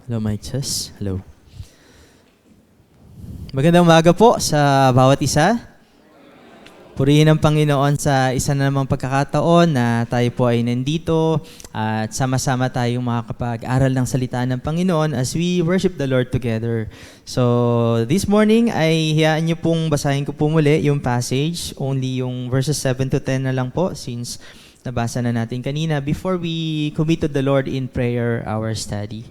Hello, my chess. Hello. Magandang umaga po sa bawat isa. Purihin ang Panginoon sa isa na namang pagkakataon na tayo po ay nandito at sama-sama tayong makakapag-aral ng salita ng Panginoon as we worship the Lord together. So, this morning ay hiyaan niyo pong basahin ko po muli yung passage, only yung verses 7 to 10 na lang po since nabasa na natin kanina before we commit to the Lord in prayer our study.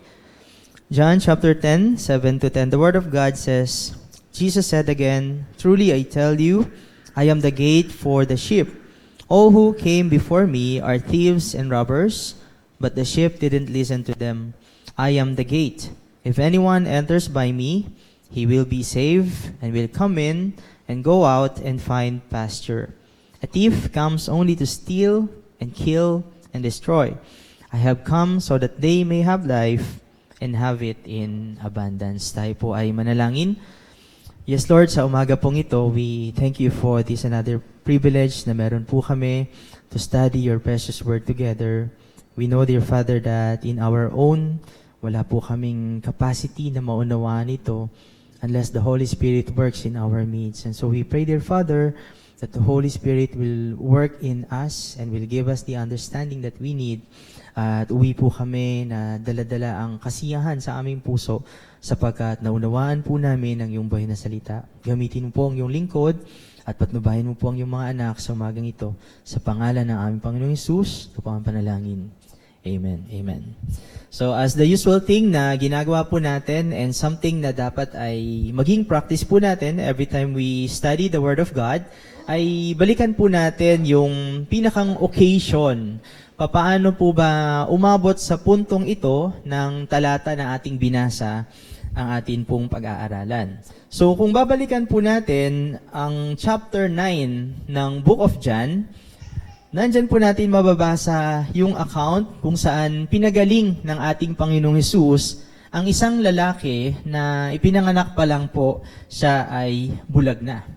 John chapter 10, 7 to 10, the Word of God says, Jesus said again, "Truly I tell you, I am the gate for the sheep. All who came before me are thieves and robbers, but the sheep didn't listen to them. I am the gate. If anyone enters by me, he will be saved and will come in and go out and find pasture. A thief comes only to steal and kill and destroy. I have come so that they may have life and have it in abundance." Tayo po ay manalangin. Yes, Lord, sa umaga pong ito, we thank you for this another privilege na meron po kami to study your precious word together. We know, dear Father, that in our own, wala po kaming capacity na maunawaan ito unless the Holy Spirit works in our midst. And so we pray, dear Father, that the Holy Spirit will work in us and will give us the understanding that we need. At uwi po kami na dala-dala ang kasiyahan sa aming puso sapagkat naunawaan po namin ang iyong buhay na salita. Gamitin mo po ang iyong lingkod at patnubayan mo po ang iyong mga anak sa umagang ito. Sa pangalan ng aming Panginoong Hesus, ito po ang panalangin. Amen. Amen. So as the usual thing na ginagawa po natin and something na dapat ay maging practice po natin every time we study the Word of God, ay balikan po natin yung pinakang occasion. Papaano po ba umabot sa puntong ito ng talata na ating binasa ang atin pong pag-aaralan. So kung babalikan po natin ang chapter 9 ng Book of John, nandyan po natin mababasa yung account kung saan pinagaling ng ating Panginoong Hesus ang isang lalaki na ipinanganak pa lang po siya ay bulag na.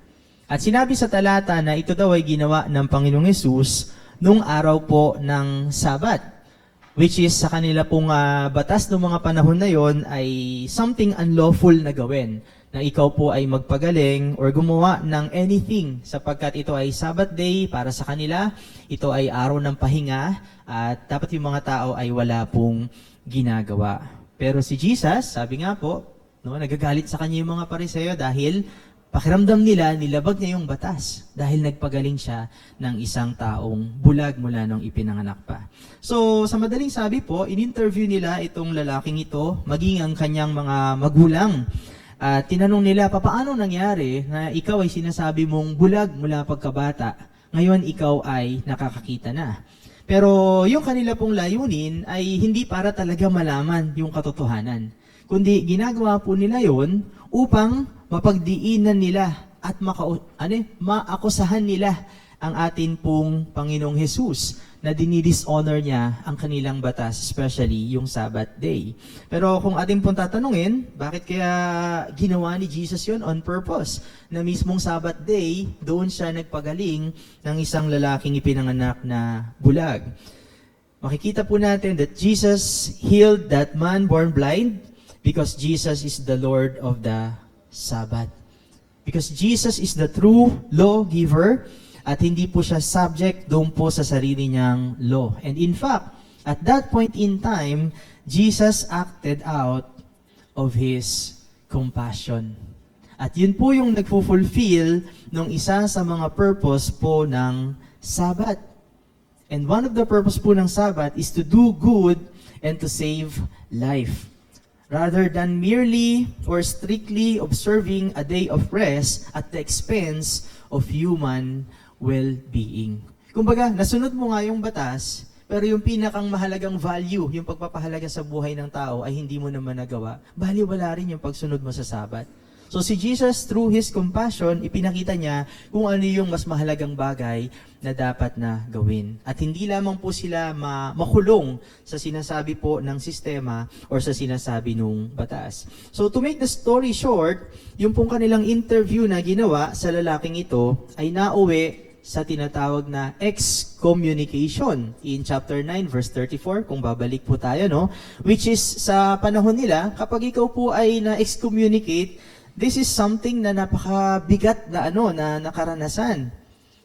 At sinabi sa talata na ito daw ay ginawa ng Panginoong Hesus nung araw po ng Sabat, which is sa kanila pong batas ng mga panahon na yon ay something unlawful na gawin, na ikaw po ay magpagaling or gumawa ng anything sapagkat ito ay Sabbath day para sa kanila, ito ay araw ng pahinga at dapat yung mga tao ay wala pong ginagawa. Pero si Jesus, sabi nga po, no, nagagalit sa kanya yung mga Pariseo dahil pakiramdam nila, nilabag niya yung batas dahil nagpagaling siya ng isang taong bulag mula nung ipinanganak pa. So, sa madaling sabi po, in-interview nila itong lalaking ito, maging ang kanyang mga magulang. At tinanong nila, paano nangyari na ikaw ay sinasabi mong bulag mula pagkabata, ngayon ikaw ay nakakakita na. Pero yung kanila pong layunin ay hindi para talaga malaman yung katotohanan, kundi ginagawa po nila yon upang mapagdiinan nila at maakusahan nila ang atin pong Panginoong Hesus na dinidishonor niya ang kanilang batas, especially yung Sabbath day. Pero kung ating pong tatanungin, bakit kaya ginawa ni Jesus yon on purpose? Na mismong Sabbath day, doon siya nagpagaling ng isang lalaking ipinanganak na bulag. Makikita po natin that Jesus healed that man born blind because Jesus is the Lord of the Sabbath. Because Jesus is the true lawgiver at hindi po siya subject doon po sa sarili niyang law. And in fact, at that point in time, Jesus acted out of His compassion. At yun po yung nagfulfill ng isa sa mga purpose po ng Sabbath. And one of the purpose po ng Sabbath is to do good and to save life, rather than merely or strictly observing a day of rest at the expense of human well-being. Kumbaga, nasunod mo nga yung batas, pero yung pinakang mahalagang value, yung pagpapahalaga sa buhay ng tao ay hindi mo naman nagawa, baliwala rin yung pagsunod mo sa Sabat. So si Jesus, through His compassion, ipinakita niya kung ano yung mas mahalagang bagay na dapat na gawin. At hindi lamang po sila makulong sa sinasabi po ng sistema or sa sinasabi nung batas. So to make the story short, yung pong kanilang interview na ginawa sa lalaking ito ay nauwi sa tinatawag na excommunication in chapter 9 verse 34 kung babalik po tayo, no, which is sa panahon nila kapag ikaw po ay na-excommunicate, this is something na napakabigat na na nakaranasan.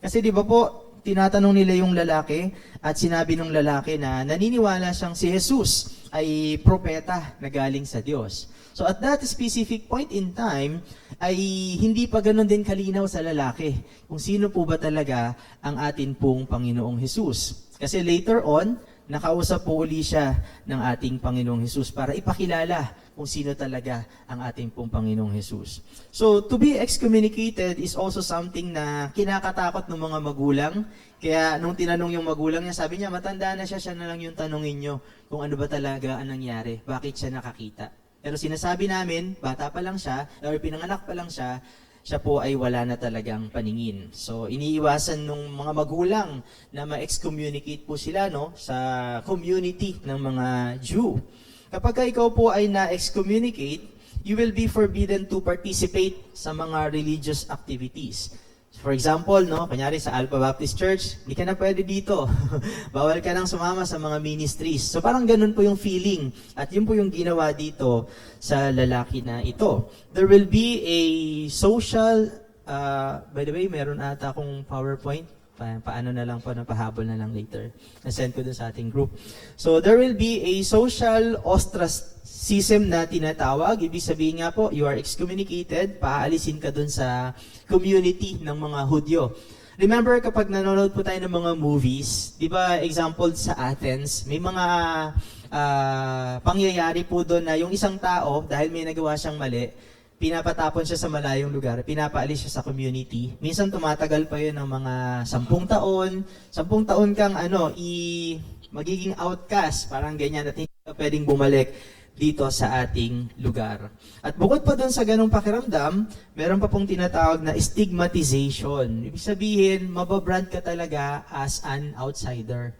Kasi di ba po, tinatanong nila yung lalaki at sinabi ng lalaki na naniniwala siyang si Jesus ay propeta na galing sa Diyos. So at that specific point in time, ay hindi pa ganun din kalinaw sa lalaki kung sino po ba talaga ang atin pong Panginoong Jesus. Kasi later on, nakausap po uli siya ng ating Panginoong Jesus para ipakilala kung sino talaga ang ating pong Panginoong Jesus. So to be excommunicated is also something na kinakatakot ng mga magulang. Kaya nung tinanong yung magulang niya, sabi niya, matanda na siya na lang yung tanongin niyo kung ano ba talaga ang nangyari, bakit siya nakakita. Pero sinasabi namin, bata pa lang siya, or pinanganak pa lang siya, siya po ay wala na talagang paningin. So, iniiwasan ng mga magulang na ma-excommunicate po sila sa community ng mga Jew. Kapag ikaw po ay na-excommunicate, you will be forbidden to participate sa mga religious activities. For example, kunyari sa Alpha Baptist Church, hindi ka na pwede dito. Bawal ka nang sumama sa mga ministries. So parang ganun po yung feeling. At yun po yung ginawa dito sa lalaki na ito. There will be a social, by the way, meron ata akong PowerPoint. Paano na lang po, pahabol na lang later. Na-send ko dun sa ating group. So there will be a social ostracism na tinatawag. Ibig sabihin nga po, you are excommunicated, paalisin ka dun sa community ng mga Hudyo. Remember kapag nanonood po tayo ng mga movies, di ba example sa Athens, may mga pangyayari po doon na yung isang tao, dahil may nagawa siyang mali, pinapatapon siya sa malayong lugar, pinapaalis siya sa community. Minsan tumatagal pa yun ng mga 10 taon. 10 taon kang magiging outcast, parang ganyan, at hindi ka pwedeng bumalik dito sa ating lugar. At bukod pa doon sa ganong pakiramdam, meron pa pong tinatawag na stigmatization. Ibig sabihin, mababrand ka talaga as an outsider.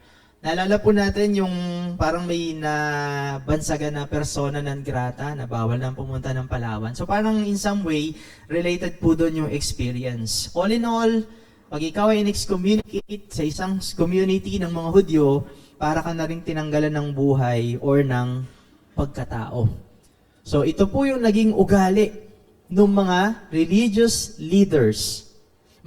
Naalala po natin yung parang may nabansagan na persona non grata na bawal nang pumunta ng Palawan. So parang in some way, related po doon yung experience. All in all, pag ikaw ay in-excommunicate sa isang community ng mga Hudyo, para ka na rin tinanggalan ng buhay or ng pagkatao. So ito po yung naging ugali ng mga religious leaders.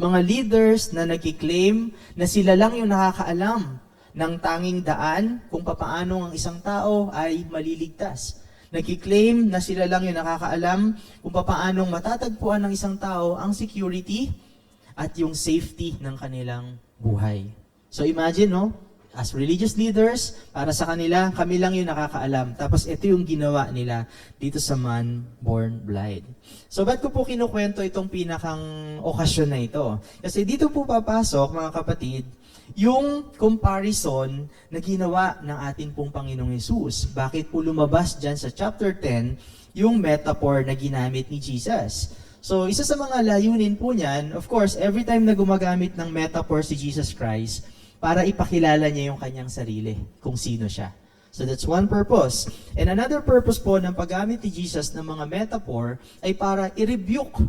Mga leaders na nagkiklaim na sila lang yung nakakaalam ng tanging daan kung papaano ang isang tao ay maliligtas. Nagkiklaim na sila lang yung nakakaalam kung papaano matatagpuan ng isang tao ang security at yung safety ng kanilang buhay. So imagine, as religious leaders, para sa kanila, kami lang yung nakakaalam. Tapos ito yung ginawa nila dito sa man born blind. So ba't ko po kinukwento itong pinakang okasyon na ito? Kasi dito po papasok, mga kapatid, yung comparison na ginawa ng ating pong Panginoong Hesus. Bakit po lumabas dyan sa chapter 10 yung metaphor na ginamit ni Jesus? So, isa sa mga layunin po niyan, of course, every time na gumagamit ng metaphor si Jesus Christ, para ipakilala niya yung kanyang sarili, kung sino siya. So that's one purpose. And another purpose po ng paggamit ni Jesus ng mga metaphor ay para i-rebuke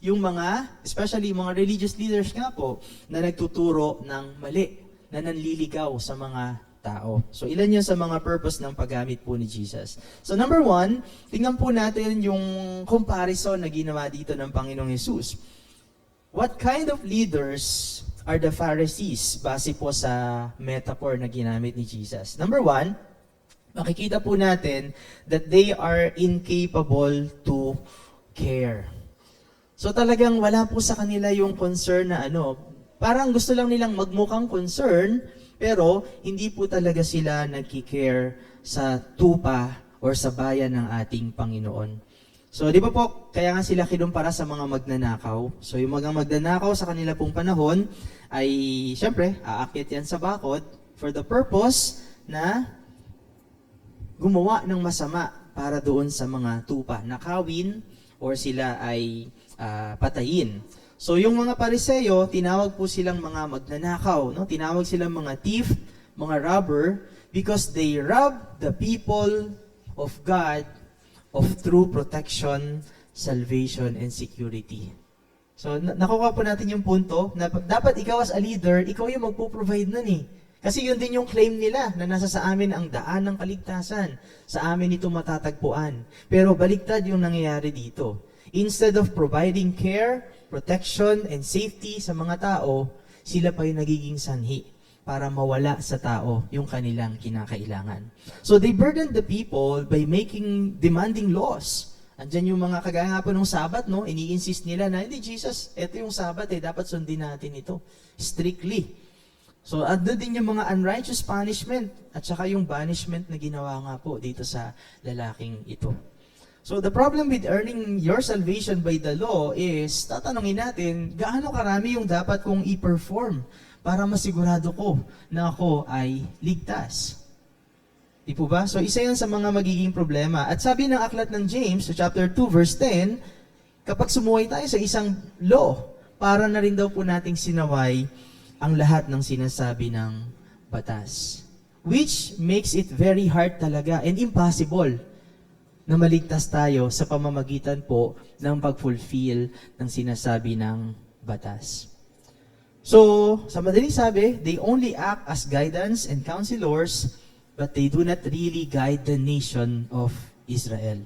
yung mga, especially mga religious leaders nga po, na nagtuturo ng mali, na nanliligaw sa mga tao. So ilan yun sa mga purpose ng paggamit po ni Jesus. So number 1, tingnan po natin yung comparison na ginawa dito ng Panginoong Hesus. What kind of leaders are the Pharisees base po sa metaphor na ginamit ni Jesus? Number 1, makikita po natin that they are incapable to care. So talagang wala po sa kanila yung concern na parang gusto lang nilang magmukhang concern, pero hindi po talaga sila nagki-care sa tupa or sa bayan ng ating Panginoon. So di ba po, kaya nga sila kinumpara sa mga magnanakaw. So yung mga magnanakaw sa kanila pong panahon ay syempre aakyat yan sa bakod for the purpose na gumawa ng masama para doon sa mga tupa, nakawin or sila ay patayin. So yung mga Pariseo, tinawag po silang mga magnanakaw, Tinawag silang mga thief, mga robber, because they rob the people of God of true protection, salvation, and security. So, nakuha po natin yung punto na dapat ikaw as a leader, ikaw yung magpo-provide nun eh. Kasi yun din yung claim nila na nasa sa amin ang daan ng kaligtasan. Sa amin ito matatagpuan. Pero baliktad yung nangyayari dito. Instead of providing care, protection, and safety sa mga tao, sila pa yung nagiging sanhi para mawala sa tao yung kanilang kinakailangan. So they burdened the people by demanding laws. Andyan yung mga kagaya nga po ng Sabat, no? Ini-insist nila na, hindi Jesus, ito yung Sabat dapat sundin natin ito. Strictly. So, andun din yung mga unrighteous punishment at saka yung banishment na ginawa nga po dito sa lalaking ito. So, the problem with earning your salvation by the law is, tatanungin natin, gaano karami yung dapat kong i-perform para masigurado ko na ako ay ligtas? Di po ba? So, isa yan sa mga magiging problema. At sabi ng aklat ng James, chapter 2, verse 10, kapag sumuway tayo sa isang law, para na rin daw po nating sinaway ang lahat ng sinasabi ng batas. Which makes it very hard talaga and impossible na maligtas tayo sa pamamagitan po ng pag-fulfill ng sinasabi ng batas. So, sa madaling sabi, they only act as guidance and counselors, but they do not really guide the nation of Israel.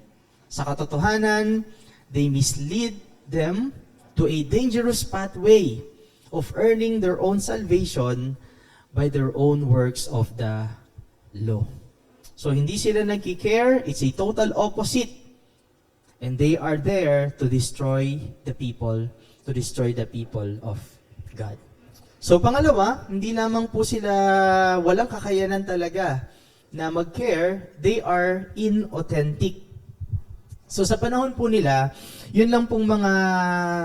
Sa katotohanan, they mislead them to a dangerous pathway of earning their own salvation by their own works of the law. So, hindi sila nagki-care. It's a total opposite. And they are there to destroy the people of God. So, pangalawa, hindi lamang po sila walang kakayanan talaga na mag-care, they are inauthentic. So sa panahon po nila, yun lang pong mga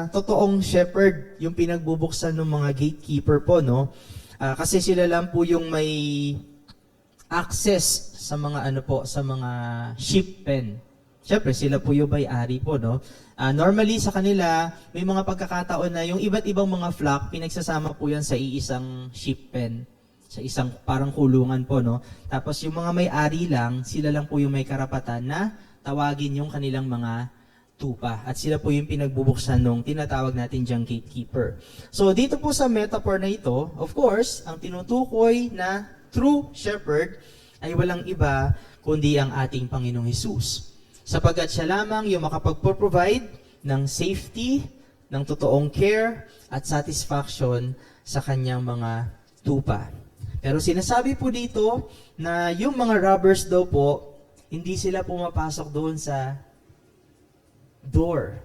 totoong shepherd, yung pinagbubuksan ng mga gatekeeper po, no? Kasi sila lang po yung may access sa mga sa mga sheep pen. Siyempre, sila po yung may-ari po, no? Normally sa kanila, may mga pagkakataon na yung iba't ibang mga flock, pinagsasama po yan sa iisang sheep pen. Sa isang parang kulungan po, no? Tapos yung mga may-ari lang, sila lang po yung may karapatan na tawagin yung kanilang mga tupa. At sila po yung pinagbubuksan nung tinatawag natin diyang gatekeeper. So dito po sa metaphor na ito, of course, ang tinutukoy na true shepherd ay walang iba kundi ang ating Panginoong Hesus. Sapagkat siya lamang yung makapag-provide ng safety, ng totoong care at satisfaction sa kanyang mga tupa. Pero sinasabi po dito na yung mga robbers daw po, hindi sila pumapasok doon sa door,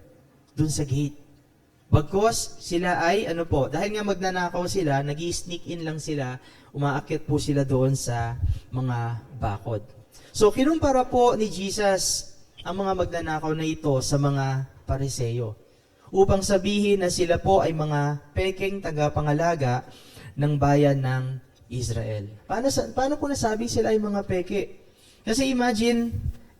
doon sa gate. Bagkos sila ay, dahil nga magnanakaw sila, nag-i-sneak in lang sila, umaakyat po sila doon sa mga bakod. So, kinumpara po ni Jesus ang mga magnanakaw na ito sa mga Pariseo, upang sabihin na sila po ay mga pekeng tagapangalaga ng bayan ng Israel. Paano po nasabi sila ay mga peke? Kasi imagine,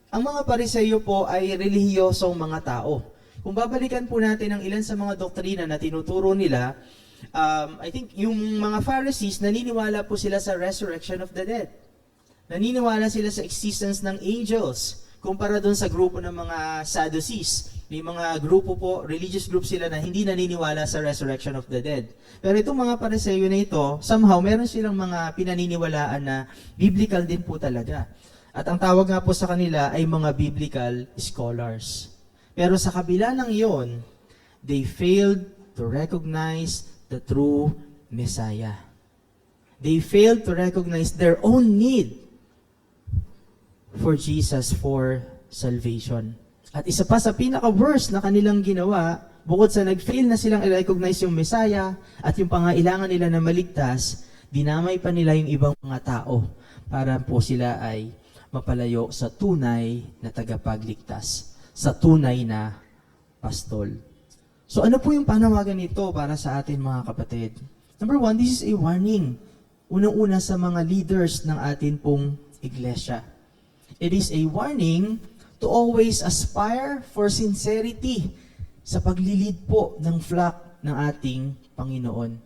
ang mga Pariseo po ay relihiyosong mga tao. Kung babalikan po natin ang ilan sa mga doktrina na tinuturo nila, I think yung mga Pharisees, naniniwala po sila sa resurrection of the dead. Naniniwala sila sa existence ng angels, kumpara doon sa grupo ng mga Sadducees. May mga grupo po, religious group sila na hindi naniniwala sa resurrection of the dead. Pero itong mga Pariseo na ito, somehow meron silang mga pinaniniwalaan na biblical din po talaga. At ang tawag nga po sa kanila ay mga biblical scholars. Pero sa kabila ng iyon, they failed to recognize the true Messiah. They failed to recognize their own need for Jesus for salvation. At isa pa sa pinaka-worst na kanilang ginawa, bukod sa nag-fail na silang i-recognize yung Messiah at yung pangailangan nila na maligtas, dinamay pa nila yung ibang mga tao para po sila ay mapalayo sa tunay na tagapagligtas, sa tunay na pastol. So ano po yung panawagan nito para sa atin mga kapatid? Number one, this is a warning. Unang-una sa mga leaders ng atin pong iglesia. It is a warning to always aspire for sincerity sa paglilid po ng flock ng ating Panginoon.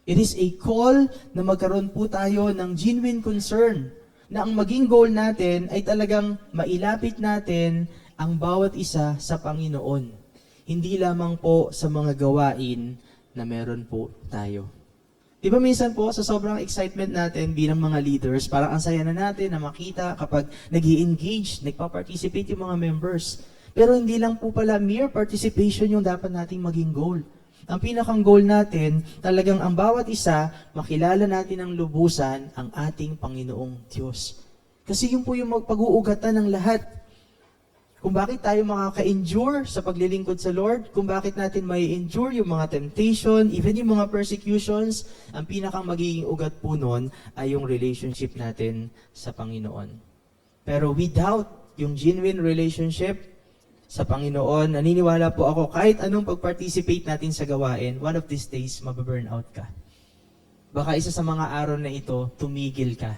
It is a call na magkaroon po tayo ng genuine concern na ang maging goal natin ay talagang mailapit natin ang bawat isa sa Panginoon. hindi lamang po sa mga gawain na meron po tayo. Di ba minsan po, sa sobrang excitement natin bilang mga leaders, parang ang saya na natin na makita kapag nag-i-engage, nagpa-participate yung mga members. Pero hindi lang po pala mere participation yung dapat nating maging goal. Ang pinakang goal natin, talagang ang bawat isa, makilala natin ng lubusan ang ating Panginoong Diyos. Kasi yun po yung pag-uugatan ng lahat. Kung bakit tayo makaka-endure sa paglilingkod sa Lord, kung bakit natin may endure yung mga temptation, even yung mga persecutions, ang pinakang magiging ugat po nun ay yung relationship natin sa Panginoon. Pero without yung genuine relationship sa Panginoon, naniniwala po ako, kahit anong pag-participate natin sa gawain, one of these days, mababurn out ka. Baka isa sa mga araw na ito, tumigil ka.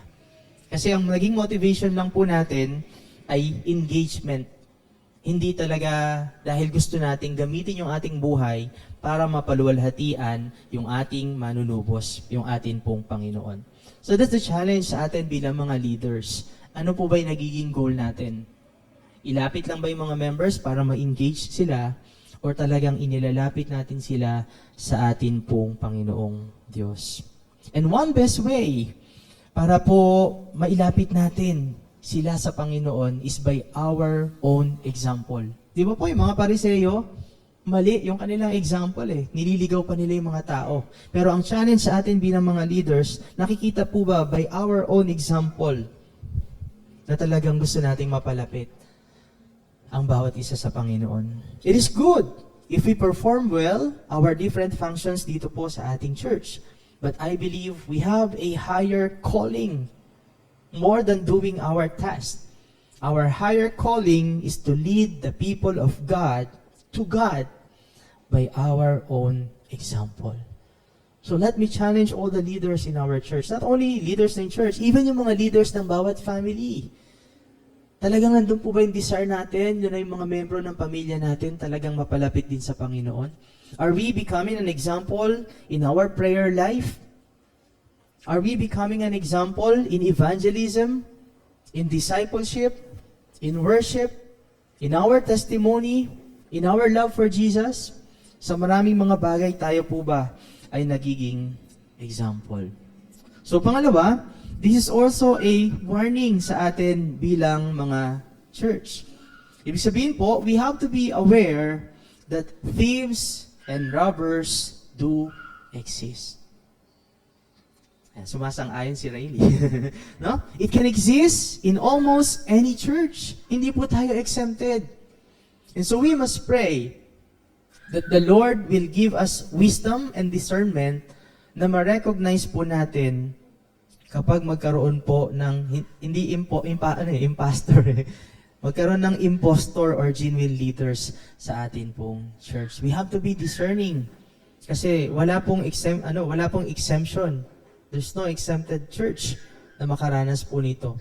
Kasi ang naging motivation lang po natin ay engagement. Hindi talaga dahil gusto nating gamitin yung ating buhay para mapaluwalhatian yung ating manunubos, yung atin pong Panginoon. So that's the challenge sa atin bilang mga leaders. Ano po ba yung nagiging goal natin? Ilapit lang ba yung mga members para ma-engage sila or talagang inilalapit natin sila sa atin pong Panginoong Diyos? And one best way para po mailapit natin sila sa Panginoon is by our own example. Di ba po yung mga Pariseo, mali yung kanilang example eh. Nililigaw pa nila yung mga tao. Pero ang challenge sa atin bilang mga leaders, nakikita po ba by our own example na talagang gusto nating mapalapit ang bawat isa sa Panginoon. It is good if we perform well our different functions dito po sa ating church. But I believe we have a higher calling more than doing our task. Our higher calling is to lead the people of God to God by our own example. So let me challenge all the leaders in our church. Not only leaders in church, even yung mga leaders ng bawat family. Talagang nandun po ba yung desire natin, yun na yung mga membro ng pamilya natin, talagang mapalapit din sa Panginoon? Are we becoming an example in our prayer life? Are we becoming an example in evangelism, in discipleship, in worship, in our testimony, in our love for Jesus? Sa maraming mga bagay, tayo po ba ay nagiging example? So pangalawa, this is also a warning sa atin bilang mga church. Ibig sabihin po, we have to be aware that thieves and robbers do exist. Sumasang-ayon si Rayleigh. No? It can exist in almost any church. Hindi po tayo exempted. And so we must pray that the Lord will give us wisdom and discernment na ma-recognize po natin kapag magkaroon po ng impostor. Magkaroon ng impostor or genuine leaders sa atin pong church. We have to be discerning. Kasi wala pong exemption. There's no exempted church na makaranas po nito.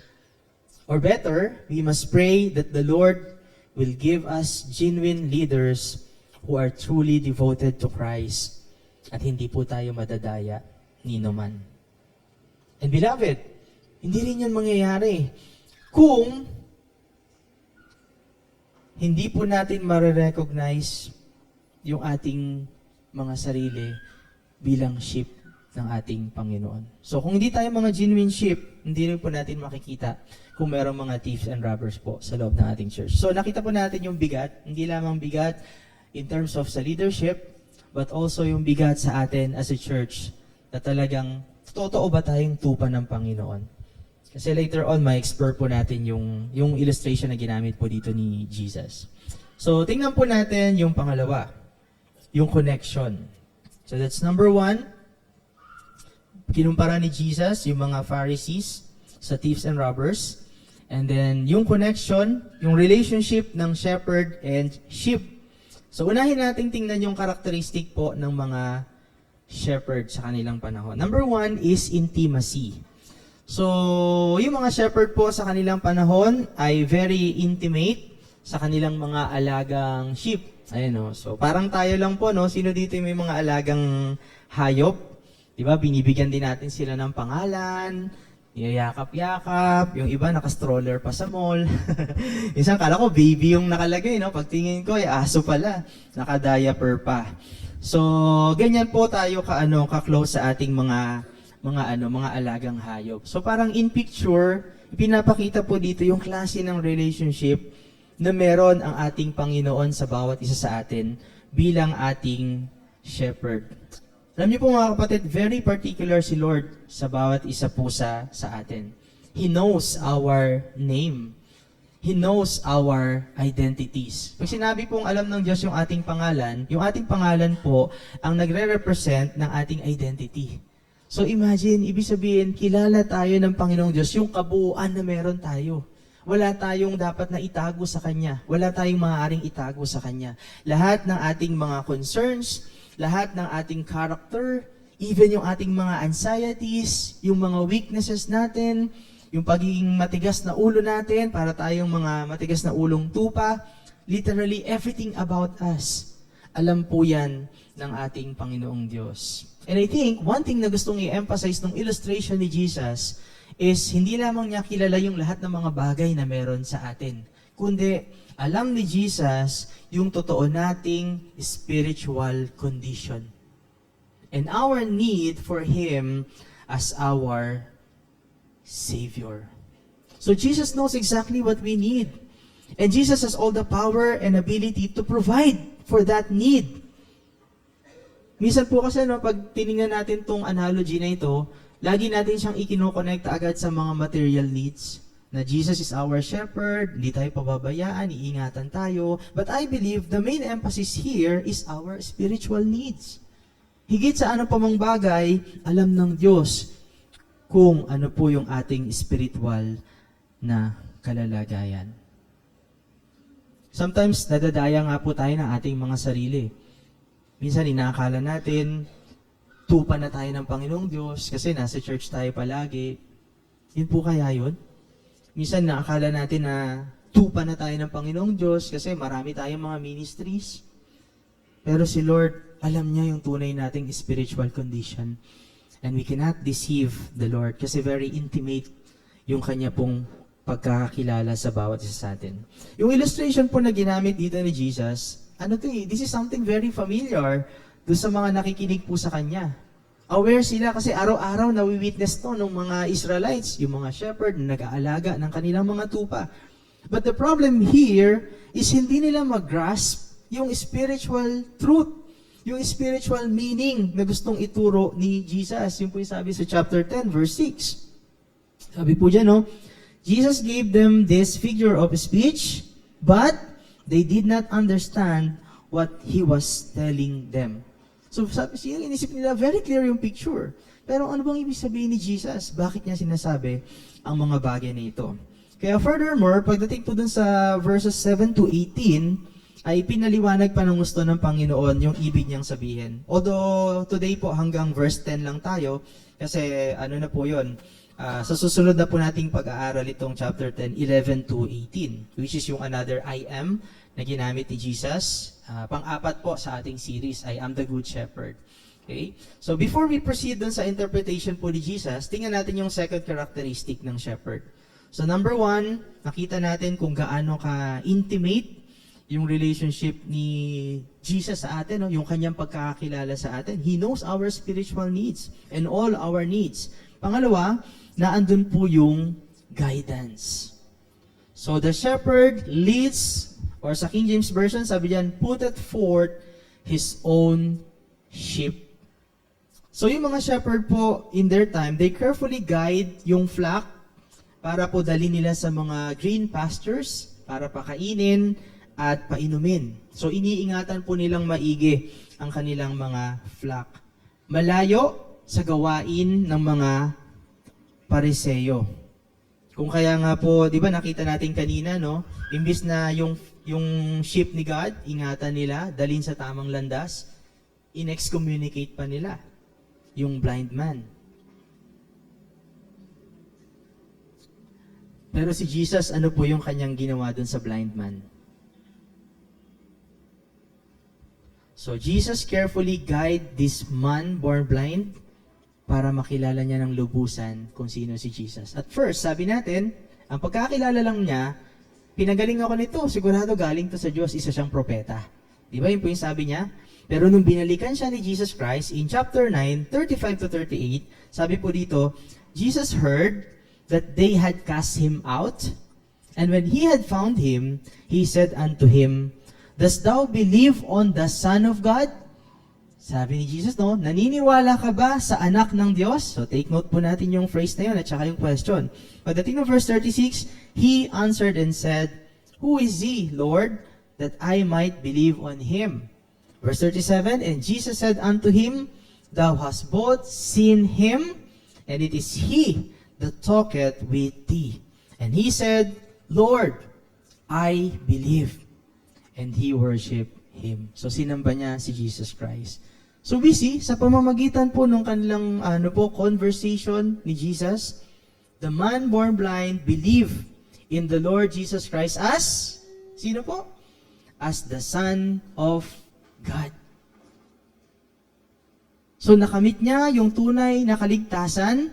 Or better, we must pray that the Lord will give us genuine leaders who are truly devoted to Christ at hindi po tayo madadaya ni numan. And beloved, hindi rin yan mangyayari kung hindi po natin marirecognize yung ating mga sarili bilang sheep ng ating Panginoon. So kung hindi tayo mga genuine sheep, hindi rin po natin makikita kung mayroong mga thieves and robbers po sa loob ng ating church. So nakita po natin yung bigat, hindi lamang bigat in terms of sa leadership, but also yung bigat sa atin as a church na talagang totoo ba tayong tupa ng Panginoon? Kasi later on, ma-explore po natin yung illustration na ginamit po dito ni Jesus. So tingnan po natin yung pangalawa, yung connection. So that's number 1. Kinumpara ni Jesus yung mga Pharisees sa thieves and robbers. And then yung connection, yung relationship ng shepherd and sheep. So unahin natin tingnan yung characteristic po ng mga shepherd sa kanilang panahon. Number 1 is intimacy. So yung mga shepherd po sa kanilang panahon ay very intimate sa kanilang mga alagang sheep. Ayun, no? So parang tayo lang po, no? Sino dito may mga alagang hayop? Diba, binibigyan din natin sila ng pangalan, niyayakap-yakap, yung iba naka-stroller pa sa mall. Minsan kala ko baby yung nakalagay, no? Pagtingin ko, ay aso pala, naka-diaper pa. So, ganyan po tayo ka-close sa ating mga alagang hayop. So, parang in picture, pinapakita po dito yung klase ng relationship na meron ang ating Panginoon sa bawat isa sa atin bilang ating shepherd. Alam niyo po mga kapatid, very particular si Lord sa bawat isa po sa atin. He knows our name. He knows our identities. Pag sinabi pong alam ng Diyos yung ating pangalan po ang nagre-represent ng ating identity. So imagine, ibig sabihin, kilala tayo ng Panginoong Diyos, yung kabuuan na meron tayo. Wala tayong dapat na itago sa Kanya. Wala tayong maaaring itago sa Kanya. Lahat ng ating mga concerns, lahat ng ating character, even yung ating mga anxieties, yung mga weaknesses natin, yung pagiging matigas na ulo natin, para tayong mga matigas na ulong tupa, literally everything about us, alam po yan ng ating Panginoong Diyos. And I think, one thing na gustong i-emphasize ng illustration ni Jesus is hindi lamang niya kilala yung lahat ng mga bagay na meron sa atin, kundi alam ni Jesus yung totoo nating spiritual condition and our need for Him as our Savior. So Jesus knows exactly what we need. And Jesus has all the power and ability to provide for that need. Minsan po kasi, pag tinignan natin tong analogy na ito, lagi natin siyang ikino-connect agad sa mga material needs. Na Jesus is our shepherd, hindi tayo pababayaan, iingatan tayo. But I believe the main emphasis here is our spiritual needs. Higit sa ano pa mang bagay, alam ng Diyos kung ano po yung ating spiritual na kalalagayan. Sometimes, nadadaya nga po tayo ng ating mga sarili. Minsan, inaakala natin, tupa na tayo ng Panginoong Diyos kasi nasa church tayo palagi. Yun po kaya yun? Minsan naakala natin na tupa na tayo ng Panginoong Diyos kasi marami tayong mga ministries. Pero si Lord, alam niya yung tunay nating spiritual condition. And we cannot deceive the Lord kasi very intimate yung kanya pong pagkakakilala sa bawat isa sa atin. Yung illustration po na ginamit dito ni Jesus, this is something very familiar doon sa mga nakikinig po sa kanya. Aware sila kasi araw-araw nawi-witness to ng mga Israelites, yung mga shepherd na nag-aalaga ng kanilang mga tupa. But the problem here is hindi nila mag-grasp yung spiritual truth, yung spiritual meaning na gustong ituro ni Jesus. Yung po yung sabi sa chapter 10, verse 6. Sabi po dyan, Jesus gave them this figure of speech, but they did not understand what He was telling them. So sabi siya, inisip nila, very clear yung picture. Pero ano bang ibig sabihin ni Jesus? Bakit niya sinasabi ang mga bagay na ito? Kaya furthermore, pagdating po dun sa verses 7 to 18, ay pinaliwanag pa ng gusto ng Panginoon yung ibig niyang sabihin. Although today po hanggang verse 10 lang tayo, kasi na po yun, sa susunod na po nating pag-aaral itong chapter 10, 11 to 18, which is yung another I am na ginamit ni Jesus. Pang-apat po sa ating series, I am the Good Shepherd. Okay? So before we proceed dun sa interpretation po ni Jesus, tingnan natin yung second characteristic ng shepherd. So number 1, nakita natin kung gaano ka-intimate yung relationship ni Jesus sa atin, yung kanyang pagkakakilala sa atin. He knows our spiritual needs and all our needs. Pangalawa, naandun po yung guidance. So the shepherd leads, or sa King James Version, sabi diyan, putteth forth his own sheep. So yung mga shepherd po, in their time, they carefully guide yung flock para po dali nila sa mga green pastures, para pakainin at painumin. So iniingatan po nilang maigi ang kanilang mga flock. Malayo sa gawain ng mga Pariseyo. Kung kaya nga po, di ba nakita natin kanina, imbis na yung sheep ni God, ingatan nila, dalhin sa tamang landas, in-excommunicate pa nila yung blind man. Pero si Jesus, ano po yung kanyang ginawa dun sa blind man? So Jesus carefully guide this man born blind para makilala niya ng lubusan kung sino si Jesus. At first, sabi natin, ang pagkakilala lang niya, pinagaling ako nito, sigurado galing to sa Diyos, isa siyang propeta. Di ba yun po yung sabi niya? Pero nung binalikan siya ni Jesus Christ, in chapter 9, 35 to 38, sabi po dito, Jesus heard that they had cast him out, and when he had found him, he said unto him, Dost thou believe on the Son of God? Sabi ni Jesus, no, naniniwala ka ba sa anak ng Diyos? So take note po natin yung phrase na yun at saka yung question. Pagdating ng verse 36, he answered and said, Who is he, Lord, that I might believe on him? Verse 37, and Jesus said unto him, Thou hast both seen him, and it is he that talketh with thee. And he said, Lord, I believe. And he worshiped him. So sinamba niya si Jesus Christ. So we see, sa pamamagitan po ng kanilang conversation ni Jesus, the man born blind believed in the Lord Jesus Christ as, sino po? As the Son of God. So nakamit niya yung tunay na kaligtasan,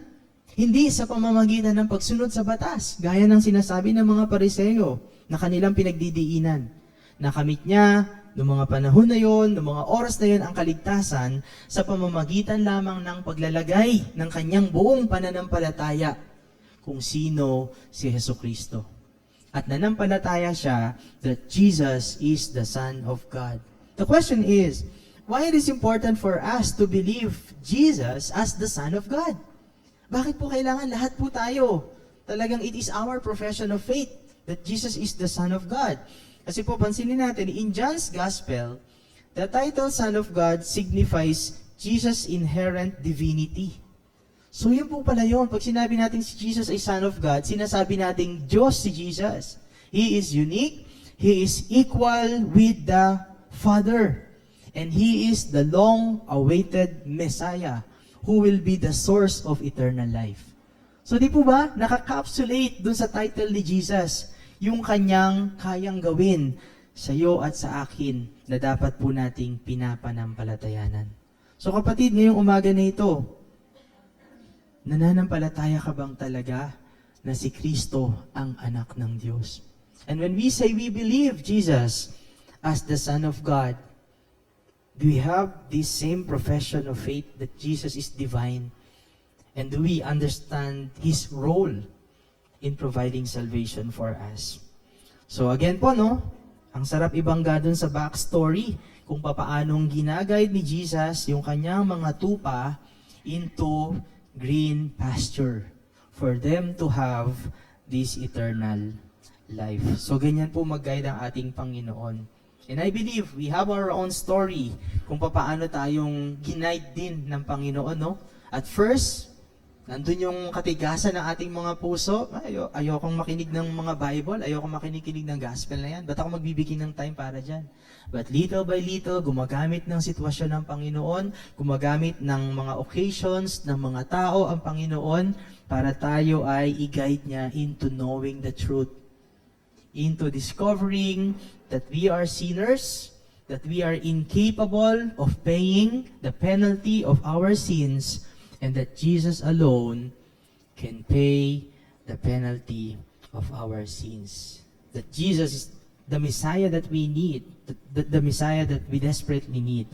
hindi sa pamamagitan ng pagsunod sa batas, gaya ng sinasabi ng mga Pariseo na kanilang pinagdidiinan. Nakamit niya noong mga panahon na yon, noong mga oras na yon, ang kaligtasan sa pamamagitan lamang ng paglalagay ng kanyang buong pananampalataya kung sino si Jesucristo. At nanampalataya siya that Jesus is the Son of God. The question is, why it is important for us to believe Jesus as the Son of God? Bakit po kailangan lahat po tayo? Talagang it is our profession of faith that Jesus is the Son of God. Kasi po pansinin natin, in John's Gospel, the title Son of God signifies Jesus' inherent divinity. So yun po pala yun. Pag sinabi natin si Jesus ay Son of God, sinasabi natin Diyos si Jesus. He is unique. He is equal with the Father. And He is the long-awaited Messiah who will be the source of eternal life. So di po ba, nakakapsulate dun sa title ni Jesus yung kanyang kayang gawin sa iyo at sa akin na dapat po nating pinapanampalatayanan. So kapatid, ngayong umaga na ito, nananampalataya ka bang talaga na si Kristo ang anak ng Diyos? And when we say we believe Jesus as the Son of God, do we have this same profession of faith that Jesus is divine? And do we understand His role in providing salvation for us? So again po, no, ang sarap ibangga dun sa backstory kung papaanong ginaguide ni Jesus yung kanyang mga tupa into green pasture for them to have this eternal life. So ganyan po mag-guide ang ating Panginoon. And I believe we have our own story kung paano tayong ginaid din ng Panginoon, no? At first, nandun yung katigasan ng ating mga puso. Ayokong makinig ng mga Bible, ayokong makinig ng gospel na yan. Ba't ako magbibigay ng time para dyan? But little by little, gumagamit ng sitwasyon ng Panginoon, gumagamit ng mga occasions, ng mga tao ang Panginoon para tayo ay i-guide niya into knowing the truth, into discovering that we are sinners, that we are incapable of paying the penalty of our sins, and that Jesus alone can pay the penalty of our sins. That Jesus is the Messiah that we need, the Messiah that we desperately need.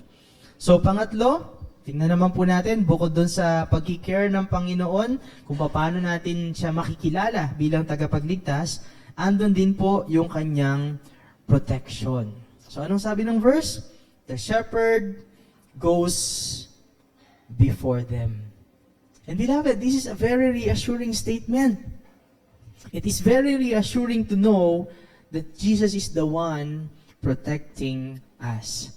So pangatlo, tingnan naman po natin, bukod doon sa pag-care ng Panginoon, kung paano natin siya makikilala bilang tagapagligtas, andun din po yung kanyang protection. So anong sabi ng verse? The shepherd goes before them. And beloved, this is a very reassuring statement. It is very reassuring to know that Jesus is the one protecting us.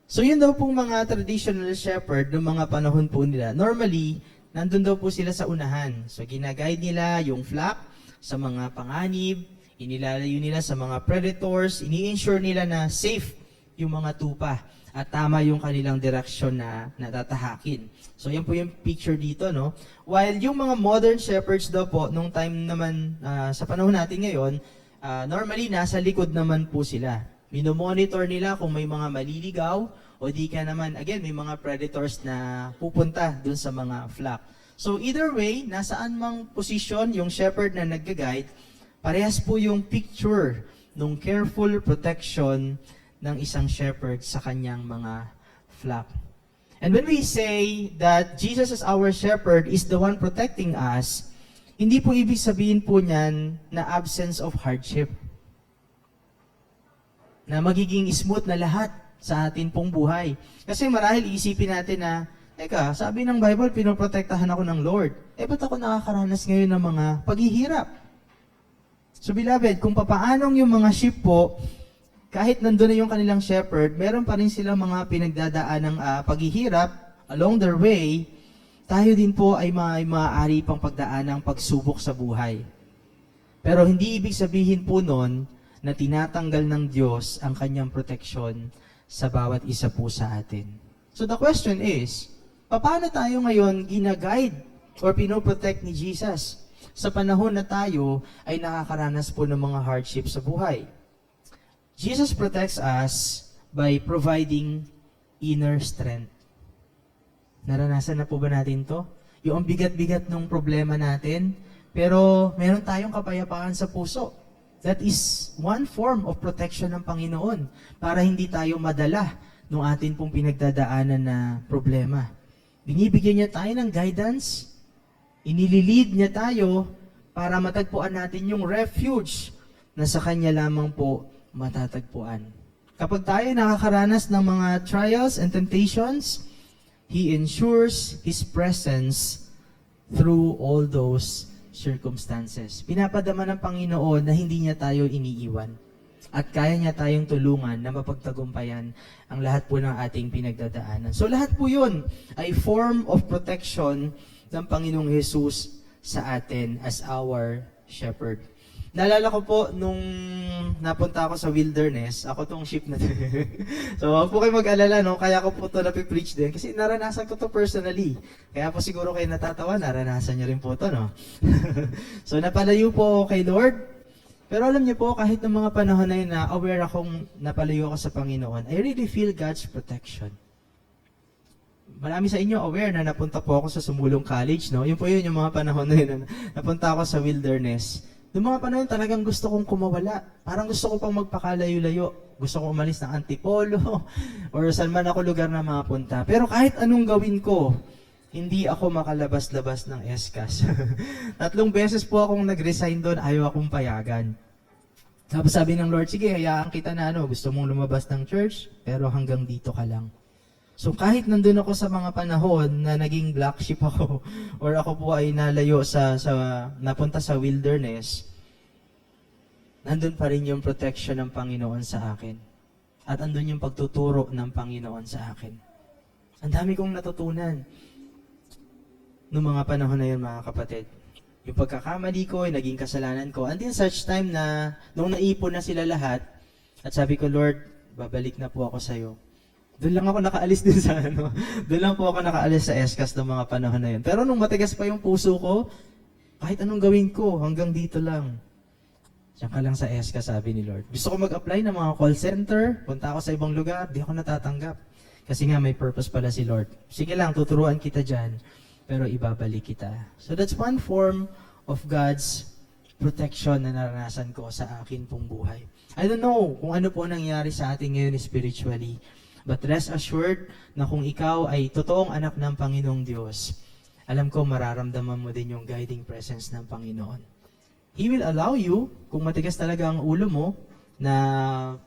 So yun daw pong mga traditional shepherd ng mga panahon po nila. Normally, nandun daw po sila sa unahan. So ginaguide nila yung flock sa mga panganib, inilalayo nila sa mga predators, ini-ensure nila na safe yung mga tupa at tama yung kanilang direksyon na natatahakin. So yan po yung picture dito, no? While yung mga modern shepherds daw po, nung time naman sa panahon natin ngayon, normally nasa likod naman po sila. Minomonitor nila kung may mga maliligaw O di ka naman, again, may mga predators na pupunta dun sa mga flock. So either way, nasaan mang posisyon yung shepherd na nag-guide, parehas po yung picture ng careful protection ng isang shepherd sa kanyang mga flock. And when we say that Jesus as our shepherd is the one protecting us, hindi po ibig sabihin po niyan na absence of hardship. Na magiging smooth na lahat sa atin pong buhay. Kasi marahil isipin natin na, teka, sabi ng Bible, pinoprotektahan ako ng Lord. Ba't ako nakakaranas ngayon ng mga paghihirap? So beloved, kung papaanong yung mga sheep po, kahit nandun na yung kanilang shepherd, meron pa rin silang mga pinagdadaan ng paghihirap along their way, tayo din po ay maaari pang pagdaan ng pagsubok sa buhay. Pero hindi ibig sabihin po nun na tinatanggal ng Diyos ang kanyang proteksyon sa bawat isa po sa atin. So the question is, paano tayo ngayon ginaguide or pinoprotect ni Jesus sa panahon na tayo ay nakakaranas po ng mga hardship sa buhay? Jesus protects us by providing inner strength. Naranasan na po ba natin to? Yung bigat-bigat ng problema natin, pero meron tayong kapayapaan sa puso. That is one form of protection ng Panginoon para hindi tayo madala ng atin pong pinagdadaanan na problema. Binibigyan niya tayo ng guidance, inililid niya tayo para matagpuan natin yung refuge na sa Kanya lamang po matatagpuan. Kapag tayo nakakaranas ng mga trials and temptations, He ensures His presence through all those circumstances. Pinapadama ng Panginoon na hindi niya tayo iniiwan. At kaya niya tayong tulungan na mapagtagumpayan ang lahat po ng ating pinagdadaanan. So lahat po yun ay form of protection ng Panginoong Jesus sa atin as our shepherd. Naalala ko po nung napunta ako sa wilderness, ako tong sheep na to. So huwag po kayo mag-alala, no? Kaya ko po ito napipreach din kasi naranasan ko to personally. Kaya po siguro kayo natatawa, naranasan niyo rin po ito, no? So napalayo po ako kay Lord. Pero alam niyo po, kahit ng mga panahon na yun na aware akong napalayo ako sa Panginoon, I really feel God's protection. Marami sa inyo aware na napunta po ako sa Sumulong College, no? Yun po yun, yung mga panahon na yun, napunta ako sa wilderness. Noong mga panahon, talagang gusto kong kumawala. Parang gusto ko pang magpakalayo-layo. Gusto kong umalis ng Antipolo or saan man ako lugar na mapunta. Pero kahit anong gawin ko, hindi ako makalabas-labas ng ESCAS. 3 beses po akong nag-resign doon, ayaw akong payagan. Tapos sabi ng Lord, sige, hayaan kita na gusto mong lumabas ng church, pero hanggang dito ka lang. So kahit nandun ako sa mga panahon na naging black sheep ako or ako po ay nalayo napunta sa wilderness, nandun pa rin yung protection ng Panginoon sa akin. At andun yung pagtuturo ng Panginoon sa akin. Ang dami kong natutunan noong mga panahon na yun, mga kapatid. Yung pagkakamali ko, yung naging kasalanan ko, until such time na nung naipon na sila lahat, at sabi ko, Lord, babalik na po ako sa'yo. Doon lang ako nakaalis din sa Doon lang po ako nakaalis sa ESCAS ng mga panahon na yun. Pero nung matigas pa yung puso ko, kahit anong gawin ko, hanggang dito lang. Diyan ka lang sa ESCAS, sabi ni Lord. Gusto ko mag-apply ng mga call center, punta ako sa ibang lugar, di ako natatanggap. Kasi nga may purpose pala si Lord. Sige lang, tuturuan kita dyan, pero ibabalik kita. So that's one form of God's protection na naranasan ko sa akin pong buhay. I don't know kung ano po nangyari sa atin ngayon spiritually. But rest assured na kung ikaw ay totoong anak ng Panginoong Diyos, alam ko mararamdaman mo din yung guiding presence ng Panginoon. He will allow you, kung matigas talaga ang ulo mo, na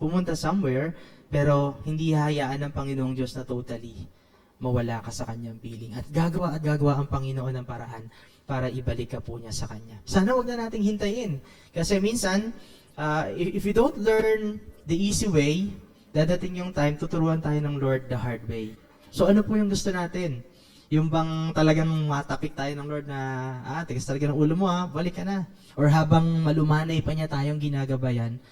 pumunta somewhere, pero hindi hahayaan ng Panginoong Diyos na totally mawala ka sa kanyang piling. At gagawa ang Panginoon ng paraan para ibalik ka po niya sa kanya. Sana huwag na nating hintayin. Kasi minsan, if you don't learn the easy way, dadating yung time, tuturuan tayo ng Lord the hard way. So ano po yung gusto natin? Yung bang talagang matapik tayo ng Lord na, tigas talaga ng ulo mo balik ka na. Or habang malumanay pa niya tayong ginagabayan,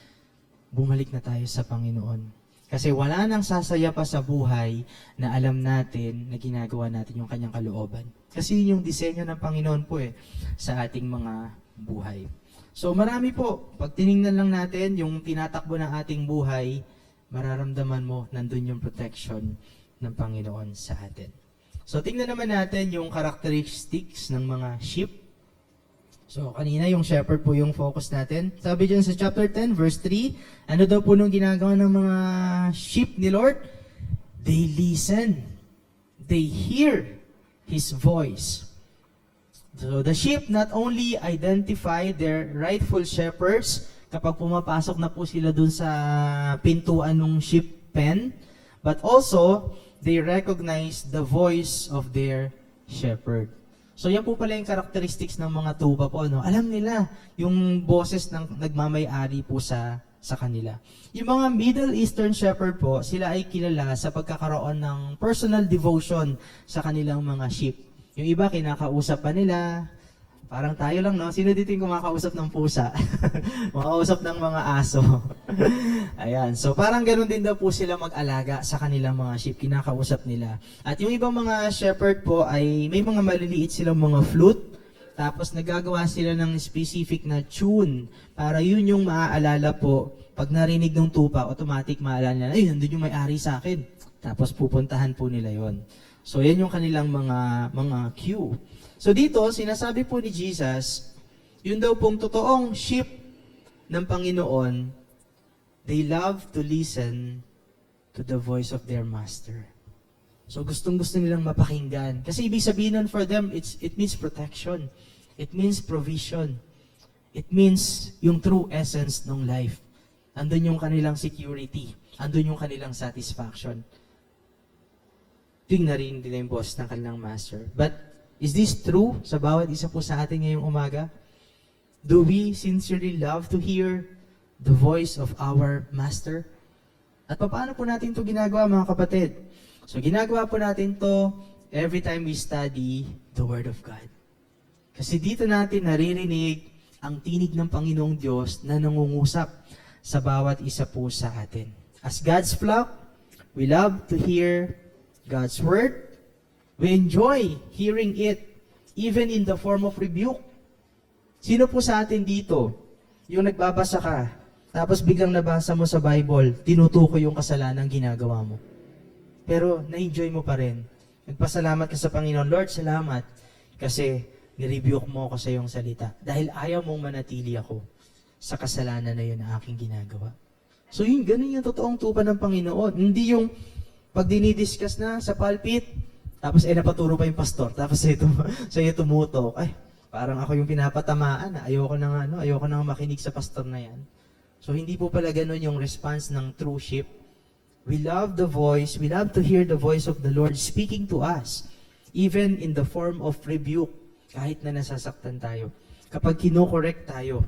bumalik na tayo sa Panginoon. Kasi wala nang sasaya pa sa buhay na alam natin na ginagawa natin yung kanyang kalooban. Kasi yun yung disenyo ng Panginoon po sa ating mga buhay. So marami po, pag tiningnan lang natin yung tinatakbo ng ating buhay, mararamdaman mo nandun yung protection ng Panginoon sa atin. So, tingnan naman natin yung characteristics ng mga sheep. So, kanina yung shepherd po yung focus natin. Sabi dyan sa chapter 10, verse 3, ano daw po nung ginagawa ng mga sheep ni Lord? They listen. They hear His voice. So, the sheep not only identify their rightful shepherds kapag pumapasok na po sila dun sa pintuan ng sheep pen, but also, they recognize the voice of their shepherd. So yan po pala yung characteristics ng mga tupa po, no? Alam nila yung boses ng nagmamay-ari po sa kanila. Yung mga Middle Eastern shepherd po, sila ay kilala sa pagkakaroon ng personal devotion sa kanilang mga sheep. Yung iba kinakausap pa nila, parang tayo lang, no? Sino dito yung kumakausap ng pusa? Kumakausap ng mga aso. Ayan. So, parang ganun din daw po sila mag-alaga sa kanilang mga sheep. Kinakausap nila. At yung ibang mga shepherd po ay may mga maliliit silang mga flute. Tapos, nagagawa sila ng specific na tune. Para yun yung maaalala po. Pag narinig ng tupa, automatic maalala nila, ay, nandun yung may-ari sa akin. Tapos, pupuntahan po nila yon. So, yan yung kanilang mga cue. So dito, sinasabi po ni Jesus, yun daw pong totoong sheep ng Panginoon, they love to listen to the voice of their master. So gustong-gusto nilang mapakinggan. Kasi ibig sabihin nun for them, it means protection. It means provision. It means yung true essence ng life. Andun yung kanilang security. Andun yung kanilang satisfaction. Ito yung narinig nila yung boss ng kanilang master. But is this true sa bawat isa po sa atin ngayong umaga? Do we sincerely love to hear the voice of our Master? At paano po natin ito ginagawa, mga kapatid? So, ginagawa po natin to every time we study the Word of God. Kasi dito natin naririnig ang tinig ng Panginoong Diyos na nangungusap sa bawat isa po sa atin. As God's flock, we love to hear God's Word. We enjoy hearing it, even in the form of rebuke. Sino po sa atin dito, yung nagbabasa ka, tapos biglang nabasa mo sa Bible, tinutukoy yung kasalanan ginagawa mo. Pero na-enjoy mo pa rin. Nagpasalamat ka sa Panginoon, Lord, salamat, kasi nirebuke mo ako sa iyong salita. Dahil ayaw mong manatili ako sa kasalanan na yun na aking ginagawa. So yun, ganun yung totoong tupa ng Panginoon. Hindi yung pag dinidiscuss na sa pulpit, tapos napaturo pa yung pastor, tapos sa'yo tumutok. Ay, parang ako yung pinapatamaan. Ayoko nang makinig sa pastor na yan. So hindi po pala ganun yung response ng true sheep. We love the voice, we love to hear the voice of the Lord speaking to us, even in the form of rebuke, kahit na nasasaktan tayo. Kapag kino-correct tayo,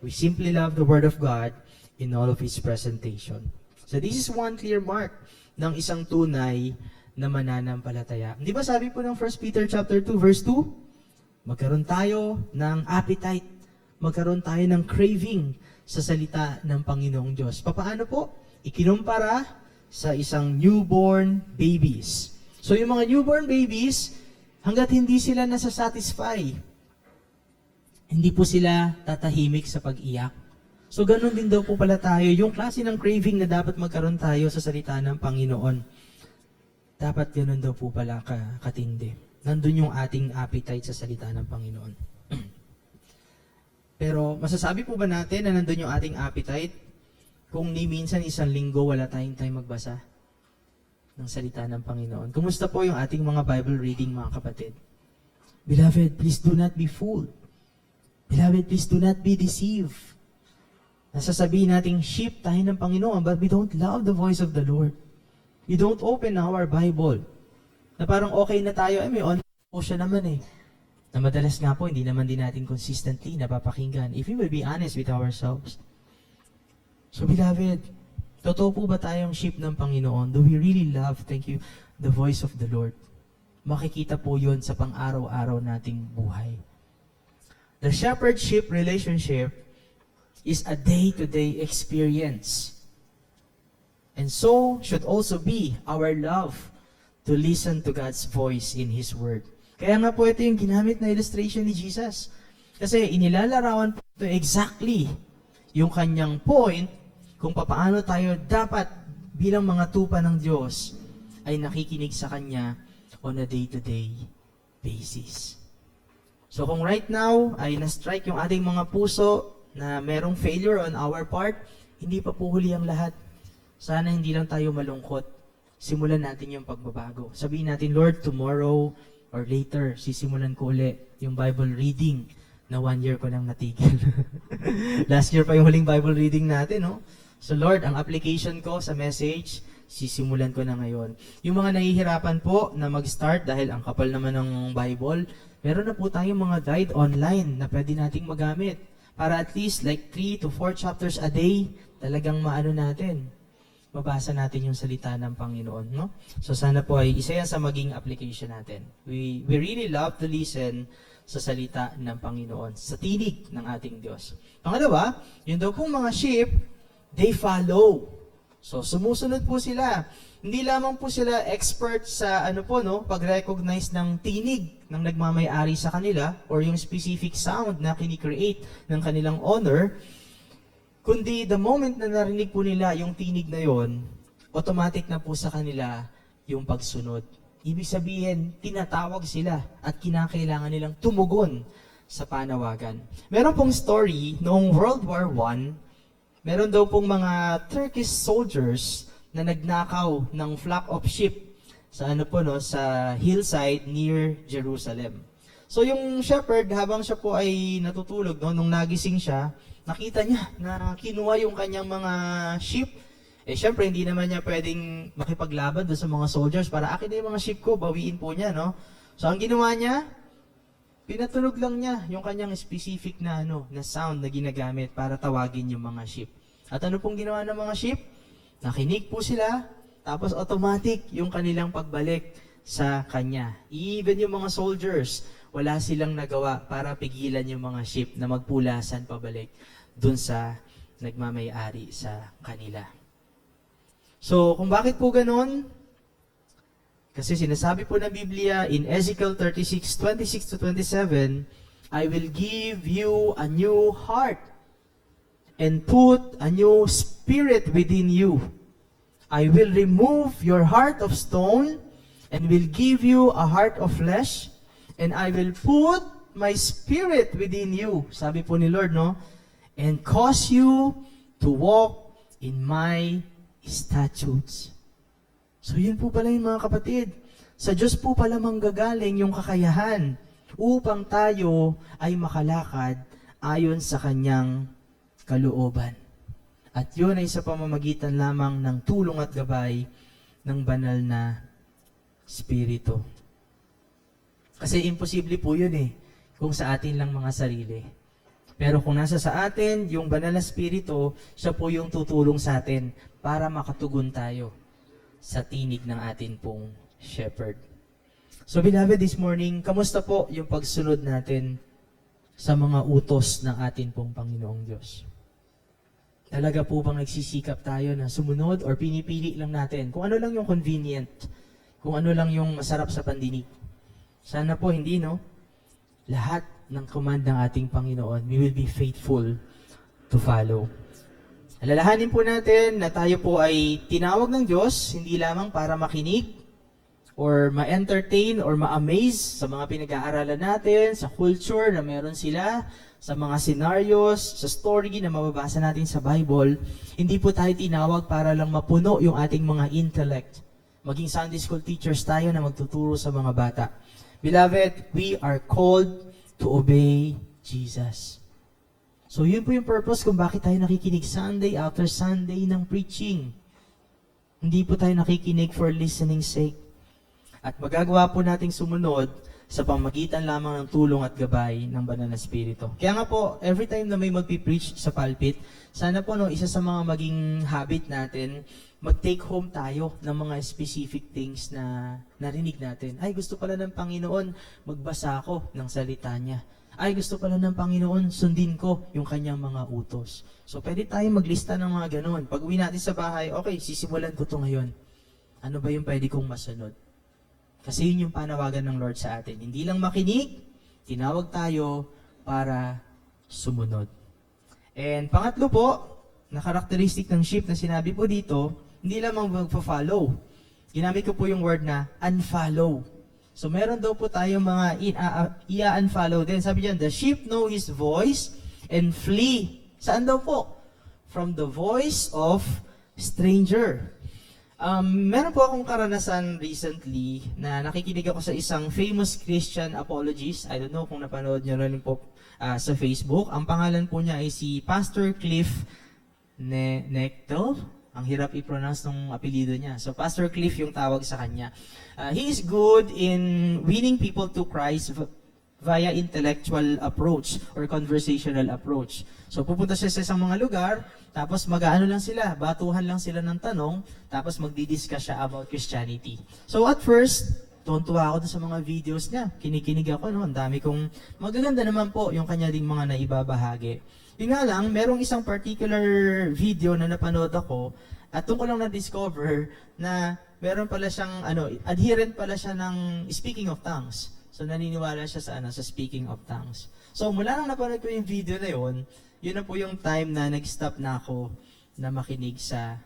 we simply love the Word of God in all of its presentation. So this is one clear mark ng isang tunay na mananampalataya. Di ba sabi po ng 1 Peter chapter 2 verse 2? Magkaroon tayo ng appetite, magkaroon tayo ng craving sa salita ng Panginoong Diyos. Paano po? Ikinumpara sa isang newborn babies. So yung mga newborn babies, hanggat hindi sila nasasatisfy, hindi po sila tatahimik sa pag-iyak. So ganun din daw po pala tayo, yung klase ng craving na dapat magkaroon tayo sa salita ng Panginoon. Dapat ganun daw po pala katindi. Nandun yung ating appetite sa salita ng Panginoon. Pero masasabi po ba natin na nandun yung ating appetite kung ni minsan isang linggo wala tayong time magbasa ng salita ng Panginoon? Kumusta po yung ating mga Bible reading, mga kapatid? Beloved, please do not be fooled. Beloved, please do not be deceived. Nasasabihin nating sheep tayo ng Panginoon, but we don't love the voice of the Lord. We don't open our Bible. Na parang okay na tayo, may on po siya naman eh. Na madalas nga po, hindi naman din natin consistently napapakinggan. If we will be honest with ourselves. So beloved, totoo po ba tayong sheep ng Panginoon? Do we really love, thank you, the voice of the Lord? Makikita po yun sa pang-araw-araw nating buhay. The shepherd-sheep relationship is a day-to-day experience. And so should also be our love to listen to God's voice in His Word. Kaya nga po ito yung ginamit na illustration ni Jesus. Kasi inilalarawan po ito exactly yung kanyang point kung papaano tayo dapat bilang mga tupa ng Diyos ay nakikinig sa Kanya on a day-to-day basis. So kung right now ay na-strike yung ating mga puso na merong failure on our part, hindi pa po huli ang lahat. Sana hindi lang tayo malungkot. Simulan natin yung pagbabago. Sabihin natin, Lord, tomorrow or later, sisimulan ko uli yung Bible reading na 1 year ko nang natigil. Last year pa yung huling Bible reading natin, no? So Lord, ang application ko sa message, sisimulan ko na ngayon. Yung mga nahihirapan po na mag-start dahil ang kapal naman ng Bible, meron na po tayong mga guide online na pwede nating magamit para at least like 3 to 4 chapters a day, talagang maano natin. Mabasa natin yung salita ng Panginoon, no? So sana po ay isa yan sa maging application natin. We really love to listen sa salita ng Panginoon, sa tinig ng ating Diyos. Pangalawa, yun daw pong mga sheep, they follow. So sumusunod po sila. Hindi lamang po sila expert sa pag-recognize ng tinig ng nagmamay-ari sa kanila or yung specific sound na kinikreate ng kanilang owner, kundi the moment na narinig po nila yung tinig na yon, automatic na po sa kanila yung pagsunod. Ibig sabihin, tinatawag sila at kinakailangan nilang tumugon sa panawagan. Meron pong story noong World War I, meron daw pong mga Turkish soldiers na nagnakaw ng flock of sheep sa sa hillside near Jerusalem. So yung shepherd, habang siya po ay natutulog, nung nagising siya, nakita niya na kinuha yung kanyang mga sheep. Syempre, hindi naman niya pwedeng makipaglaban doon sa mga soldiers para akin na yung mga sheep ko, bawiin po niya, no? So, ang ginawa niya, pinatunog lang niya yung kanyang specific na sound na ginagamit para tawagin yung mga sheep. At ano pong ginawa ng mga sheep? Nakinig po sila, tapos automatic yung kanilang pagbalik sa kanya. Even yung mga soldiers, wala silang nagawa para pigilan yung mga sheep na magpulasan pabalik dun sa nagmamay-ari sa kanila. So, kung bakit po ganon? Kasi sinasabi po ng Biblia in Ezekiel 36:26-27, I will give you a new heart and put a new spirit within you. I will remove your heart of stone and will give you a heart of flesh, and I will put my spirit within you. Sabi po ni Lord, no? And cause you to walk in my statutes. So yun po pala yung mga kapatid. Sa Diyos po pala manggagaling yung kakayahan upang tayo ay makalakad ayon sa Kanyang kalooban. At yun ay sa pamamagitan lamang ng tulong at gabay ng banal na Espiritu. Kasi imposible po yun kung sa atin lang mga sarili. Pero kung nasa sa atin, yung banal na Espiritu, siya po yung tutulong sa atin para makatugon tayo sa tinig ng atin pong shepherd. So beloved, this morning, kamusta po yung pagsunod natin sa mga utos ng atin pong Panginoong Diyos? Talaga po bang nagsisikap tayo na sumunod or pinipili lang natin kung ano lang yung convenient, kung ano lang yung masarap sa pandinig? Sana po hindi, no? Lahat ng command ng ating Panginoon, we will be faithful to follow. Alalahanin po natin na tayo po ay tinawag ng Diyos, hindi lamang para makinig or ma-entertain or ma-amaze sa mga pinag-aaralan natin, sa culture na meron sila, sa mga scenarios, sa story na mababasa natin sa Bible. Hindi po tayo tinawag para lang mapuno yung ating mga intellect. Maging Sunday school teachers tayo na magtuturo sa mga bata. Beloved, we are called to obey Jesus. So yun po yung purpose kung bakit tayo nakikinig Sunday after Sunday ng preaching. Hindi po tayo nakikinig for listening sake. At magagawa po nating sumunod sa pamagitan lamang ng tulong at gabay ng Banal na Espiritu. Kaya nga po, every time na may magpipreach sa pulpit, sana po isa sa mga maging habit natin, mag-take home tayo ng mga specific things na narinig natin. Ay, gusto pala ng Panginoon, magbasa ako ng salita niya. Ay, gusto pala ng Panginoon, sundin ko yung kanyang mga utos. So, pwede tayong maglista ng mga ganun. Pag uwi natin sa bahay, okay, sisimulan ko to ngayon. Ano ba yung pwede kong masunod? Kasi yun yung panawagan ng Lord sa atin. Hindi lang makinig, tinawag tayo para sumunod. And pangatlo po, na characteristic ng sheep na sinabi po dito, hindi lamang magpa-follow. Ginamit ko po yung word na unfollow. So meron daw po tayong mga i-unfollow din. Sabi diyan, the sheep know his voice and flee. Saan daw po? From the voice of stranger. Meron po akong karanasan recently na nakikinig ako sa isang famous Christian apologist. I don't know kung napanood nyo rin po sa Facebook. Ang pangalan po niya ay si Pastor Cliff Nechtel. Ang hirap i-pronounce ng apelido niya. So Pastor Cliff yung tawag sa kanya. He is good in winning people to Christ via intellectual approach or conversational approach. So pupunta siya sa isang mga lugar, tapos mag-aano lang sila, batuhan lang sila ng tanong, tapos magdi-discuss siya about Christianity. So at first, tuwa ako sa mga videos niya. Kinikinig ako, no? Ang dami kong magaganda naman po yung kanya ding mga naibabahagi. Yun nga lang, merong isang particular video na napanood ako, at doon ko lang na-discover na meron pala siyang, adherent pala siya ng speaking of tongues. So naniniwala siya sa speaking of tongues. So mula nang napanood ko yung video na yun na po yung time na nag-stop na ako na makinig sa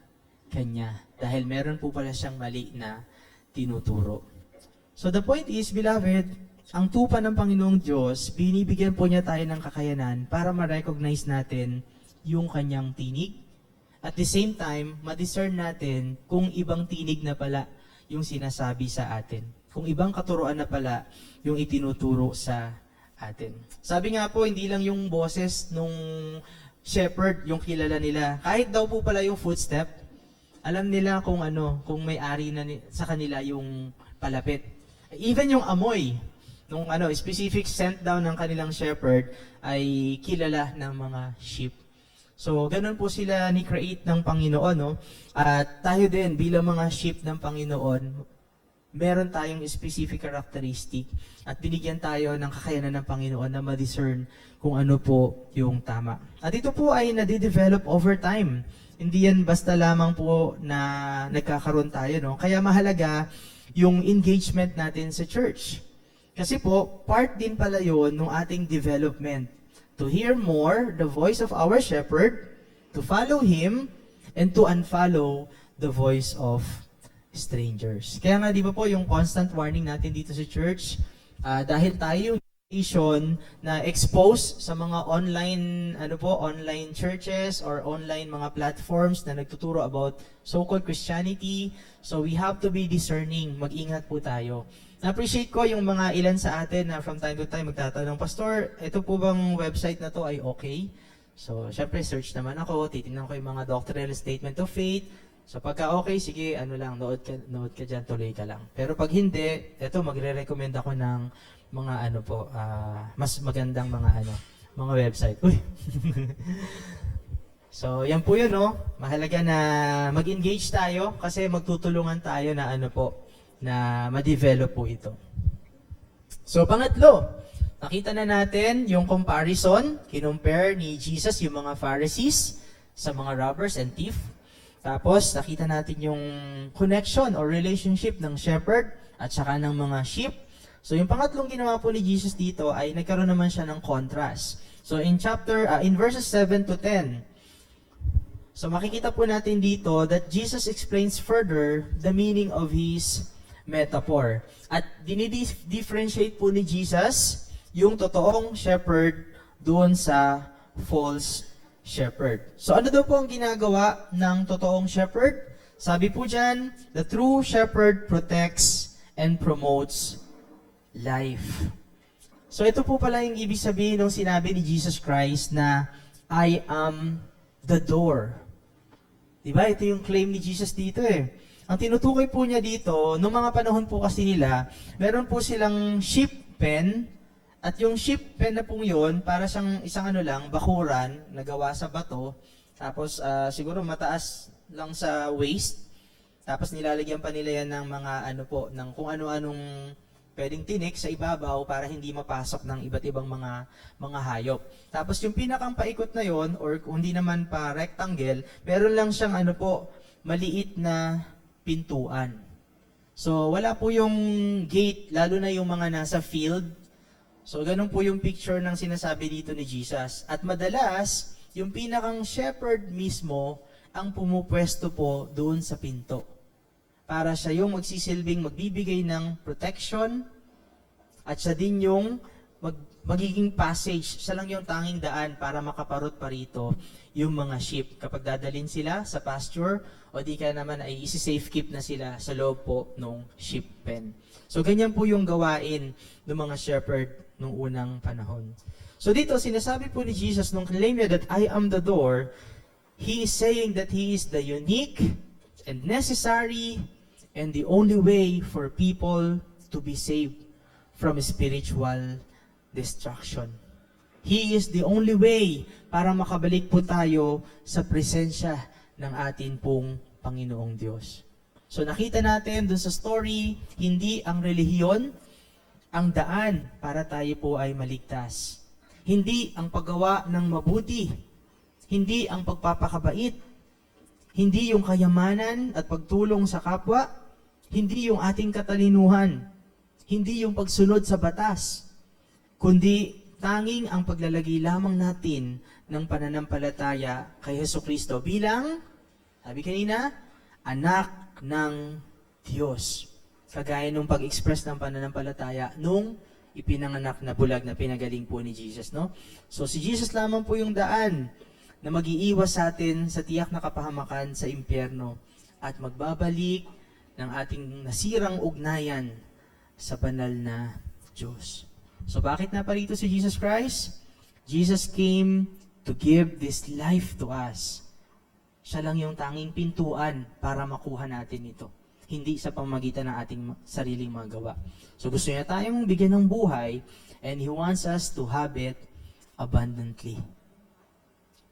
kanya. Dahil meron po pala siyang mali na tinuturo. So the point is, beloved, ang tupa ng Panginoong Diyos, binibigyan po niya tayo ng kakayanan para ma-recognize natin yung kanyang tinig. At the same time, ma-discern natin kung ibang tinig na pala yung sinasabi sa atin. Kung ibang katuruan na pala yung itinuturo sa atin. Sabi nga po, hindi lang yung boses nung shepherd yung kilala nila. Kahit daw po pala yung footstep, alam nila kung may-ari na sa kanila yung palapit. Even yung amoy, nung specific scent daw ng kanilang shepherd ay kilala ng mga sheep. So, ganun po sila ni-create ng Panginoon, no? At tayo din, bilang mga sheep ng Panginoon, meron tayong specific characteristic at binigyan tayo ng kakayanan ng Panginoon na ma-discern kung ano po yung tama. At ito po ay nade-develop over time. Hindi yan basta lamang po na nagkakaroon tayo, no? Kaya mahalaga yung engagement natin sa church. Kasi po, part din pala yun ng ating development. To hear more the voice of our shepherd, to follow him, and to unfollow the voice of strangers. Kaya nga di ba po yung constant warning natin dito sa church, dahil tayo yung generation na exposed sa mga online churches or online mga platforms na nagtuturo about so-called Christianity. So we have to be discerning. Mag-ingat po tayo. Na-appreciate ko yung mga ilan sa atin na from time to time magtatanong, Pastor, ito po bang website na to ay okay? So, syempre, search naman ako, titingnan ko yung mga doctrinal statement of faith. So pagka okay, sige, nood ka dyan, tuloy ka lang. Pero pag hindi, magre-recommend ako ng mga mas magandang mga website. Uy! So yan po yun, no? Mahalaga na mag-engage tayo kasi magtutulungan tayo na na ma-develop po ito. So pangatlo, nakita na natin yung comparison, kinumpare ni Jesus yung mga Pharisees sa mga robbers and thief. Tapos, nakita natin yung connection or relationship ng shepherd at saka ng mga sheep. So, yung pangatlong ginawa po ni Jesus dito ay nagkaroon naman siya ng contrast. So, in verses 7 to 10, so makikita po natin dito that Jesus explains further the meaning of his metaphor. At dinidifferentiate po ni Jesus yung totoong shepherd doon sa false shepherd. So ano daw po ang ginagawa ng totoong shepherd? Sabi po dyan, the true shepherd protects and promotes life. So ito po pala yung ibig sabihin ng sinabi ni Jesus Christ na I am the door. Diba? Ito yung claim ni Jesus dito eh. Ang tinutukoy po niya dito, noong mga panahon po kasi nila, meron po silang sheep pen. At yung sheep pen na pong yun, para siyang isang bakuran na gawa sa bato. Tapos siguro mataas lang sa waist. Tapos nilalagyan pa nila yan ng mga ng kung ano-anong pwedeng tinik sa ibabaw para hindi mapasok ng iba't ibang mga hayop. Tapos yung pinakang paikot na yon or kung hindi naman pa rectangle, meron lang siyang maliit na pintuan. So wala po yung gate, lalo na yung mga nasa field. So, ganun po yung picture ng sinasabi dito ni Jesus. At madalas, yung pinakang shepherd mismo ang pumupwesto po doon sa pinto. Para siya yung magsisilbing magbibigay ng protection at siya din yung magiging passage. Siya lang yung tanging daan para makaparot pa rito yung mga sheep. Kapag dadalhin sila sa pasture o di kaya naman ay isi-safe keep na sila sa loob po ng sheep pen. So ganyan po yung gawain ng mga shepherd nung unang panahon. So dito sinasabi po ni Jesus nung claim niya that I am the door, He is saying that He is the unique and necessary and the only way for people to be saved from spiritual destruction. He is the only way para makabalik po tayo sa presensya ng atin pong Panginoong Diyos. So nakita natin dun sa story, hindi ang relihiyon ang daan para tayo po ay maligtas. Hindi ang paggawa ng mabuti, hindi ang pagpapakabait, hindi yung kayamanan at pagtulong sa kapwa, hindi yung ating katalinuhan, hindi yung pagsunod sa batas, kundi tanging ang paglalagay lamang natin ng pananampalataya kay Jesucristo bilang, sabi kanina, anak ng Diyos. Kagaya nung pag-express ng pananampalataya nung ipinanganak na bulag na pinagaling po ni Jesus, no? So si Jesus lamang po yung daan na mag-iiwas sa atin sa tiyak na kapahamakan sa impyerno at magbabalik ng ating nasirang ugnayan sa banal na Diyos. So bakit na parito si Jesus Christ? Jesus came to give this life to us. Siya lang yung tanging pintuan para makuha natin ito. Hindi sa pamamagitan ng ating sariling mga gawa. So gusto niya tayong bigyan ng buhay and He wants us to have it abundantly.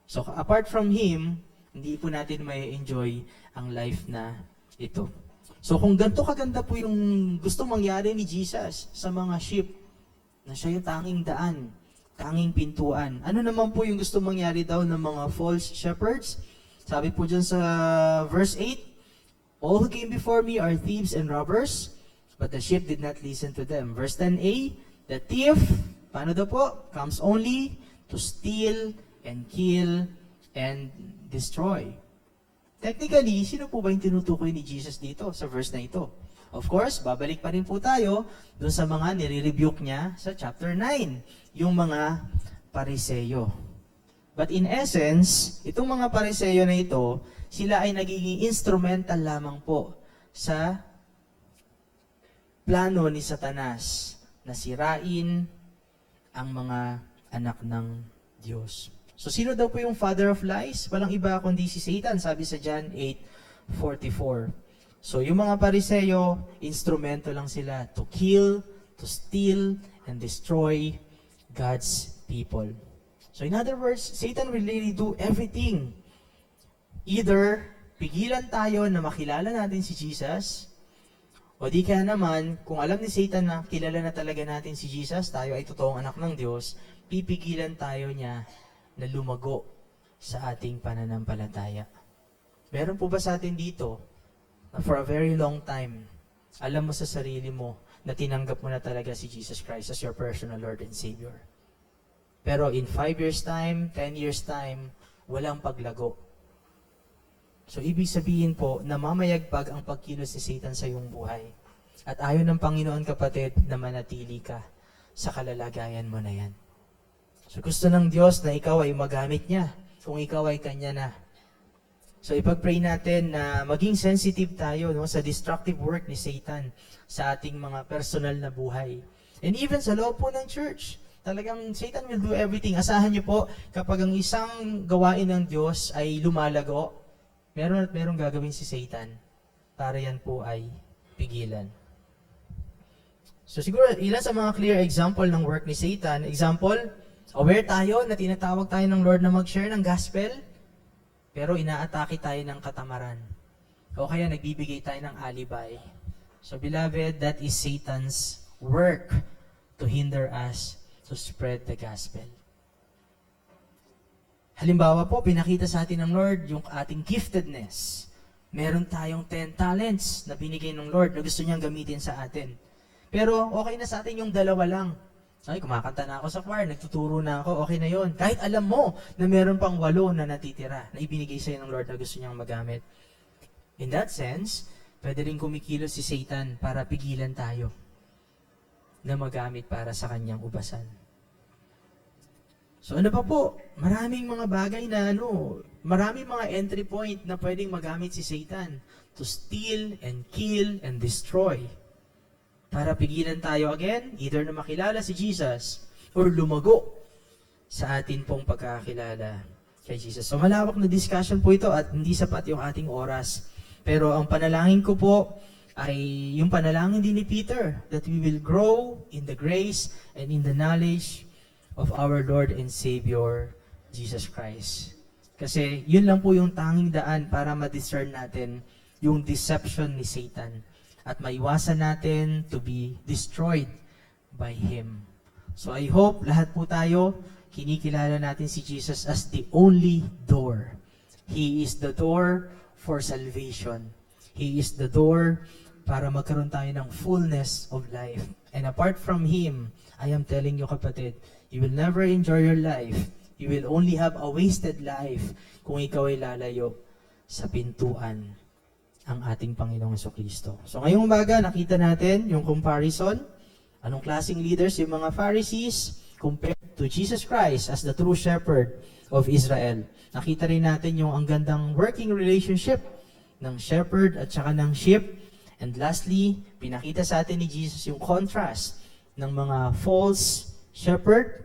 So apart from Him, hindi po natin may enjoy ang life na ito. So kung ganito kaganda po yung gusto mangyari ni Jesus sa mga sheep, na siya yung tanging daan, tanging pintuan. Ano naman po yung gusto mangyari daw ng mga false shepherds? Sabi po dyan sa verse 8, all who came before me are thieves and robbers, but the sheep did not listen to them. Verse 10a, the thief, paano daw po? Comes only to steal and kill and destroy. Technically, sino po ba yung tinutukoy ni Jesus dito sa verse na ito? Of course, babalik pa rin po tayo dun sa mga nire-rebuke niya sa chapter 9, yung mga Pariseyo. But in essence, itong mga Pariseyo na ito, sila ay nagiging instrumental lamang po sa plano ni Satanas na sirain ang mga anak ng Diyos. So sino daw po yung father of lies? Walang iba kundi si Satan, sabi sa John 8:44. So yung mga Pariseyo, instrumento lang sila to kill, to steal, and destroy God's people. So in other words, Satan will really do everything. Either pigilan tayo na makilala natin si Jesus, o di kaya naman, kung alam ni Satan na kilala na talaga natin si Jesus, tayo ay totoong anak ng Diyos, pipigilan tayo niya na lumago sa ating pananampalataya. Meron po ba sa atin dito na for a very long time, alam mo sa sarili mo na tinanggap mo na talaga si Jesus Christ as your personal Lord and Savior? Pero in 5 years time, 10 years time, walang paglago. So ibig sabihin po na mamayagpag ang pagkilos ni Satan sa iyong buhay. At ayaw ng Panginoon, kapatid, na manatili ka sa kalalagayan mo na yan. So gusto ng Diyos na ikaw ay magamit niya kung ikaw ay Kanya na. So ipag-pray natin na maging sensitive tayo, no, sa destructive work ni Satan sa ating mga personal na buhay. And even sa loob po ng church, talagang Satan will do everything. Asahan niyo po, kapag ang isang gawain ng Diyos ay lumalago, meron at merong gagawin si Satan para yan po ay pigilan. So siguro ilan sa mga clear example ng work ni Satan. Example, aware tayo na tinatawag tayo ng Lord na mag-share ng gospel, pero inaatake tayo ng katamaran. O kaya nagbibigay tayo ng alibi. So beloved, that is Satan's work to hinder us to spread the gospel. Halimbawa po, pinakita sa atin ng Lord yung ating giftedness. Meron tayong 10 talents na binigay ng Lord na gusto niyang gamitin sa atin. Pero okay na sa atin yung 2 lang. Ay, kumakanta na ako sa choir, nagtuturo na ako, okay na yon. Kahit alam mo na meron pang 8 na natitira na ibinigay sa'yo ng Lord na gusto niyang magamit. In that sense, pwede rin kumikilos si Satan para pigilan tayo na magamit para sa kanyang ubasan. So ano pa po? Maraming mga bagay na maraming mga entry point na pwedeng magamit si Satan to steal and kill and destroy. Para pigilan tayo again, either na makilala si Jesus or lumago sa atin pong pagkakilala kay Jesus. So malawak na discussion po ito at hindi sapat yung ating oras. Pero ang panalangin ko po ay yung panalangin din ni Peter, that we will grow in the grace and in the knowledge of our Lord and Savior, Jesus Christ. Kasi yun lang po yung tanging daan para ma-discern natin yung deception ni Satan at maiwasan natin to be destroyed by Him. So I hope lahat po tayo, kinikilala natin si Jesus as the only door. He is the door for salvation. He is the door para magkaroon tayo ng fullness of life. And apart from Him, I am telling you kapatid, you will never enjoy your life. You will only have a wasted life kung ikaw ay lalayo sa pintuan ang ating Panginoong Jesucristo. So ngayong umaga, nakita natin yung comparison. Anong klaseng leaders yung mga Pharisees compared to Jesus Christ as the true shepherd of Israel. Nakita rin natin yung ang gandang working relationship ng shepherd at saka ng sheep. And lastly, pinakita sa atin ni Jesus yung contrast ng mga false shepherd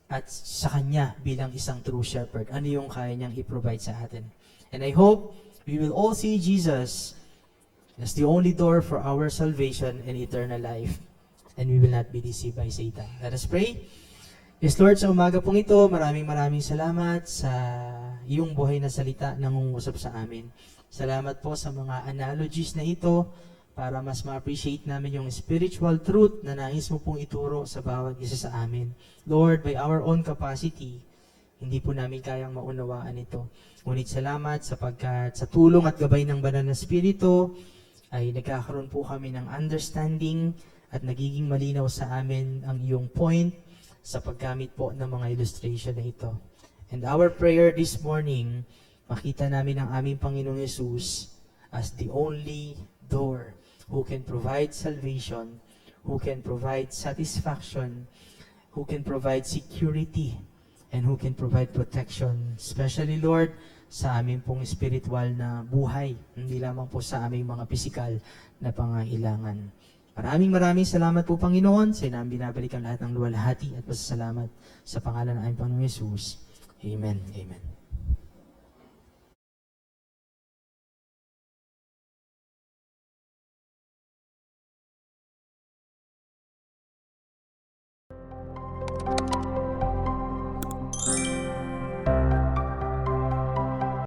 at sa Kanya bilang isang true shepherd. Ano yung kaya niyang i-provide sa atin. And I hope we will all see Jesus as the only door for our salvation and eternal life. And we will not be deceived by Satan. Let us pray. Yes, Lord, sa umaga pong ito, maraming salamat sa iyong buhay na salita na nangungusap sa amin. Salamat po sa mga analogies na ito para mas ma-appreciate namin yung spiritual truth na nais mo pong ituro sa bawat isa sa amin. Lord, by our own capacity, hindi po namin kayang maunawaan ito. Ngunit salamat sapagkat sa tulong at gabay ng Banal na Espiritu ay nagkakaroon po kami ng understanding at nagiging malinaw sa amin ang iyong point sa paggamit po ng mga illustration na ito. And our prayer this morning, makita namin ang aming Panginoong Yesus as the only door who can provide salvation, who can provide satisfaction, who can provide security, and who can provide protection, especially, Lord, sa aming pong spiritual na buhay, hindi lamang po sa aming mga pisikal na pangailangan. Maraming salamat po, Panginoon, sa inang binabalikan lahat ng luwalhati at pasasalamat sa pangalan ng aming Panginoong Yesus. Amen. Amen.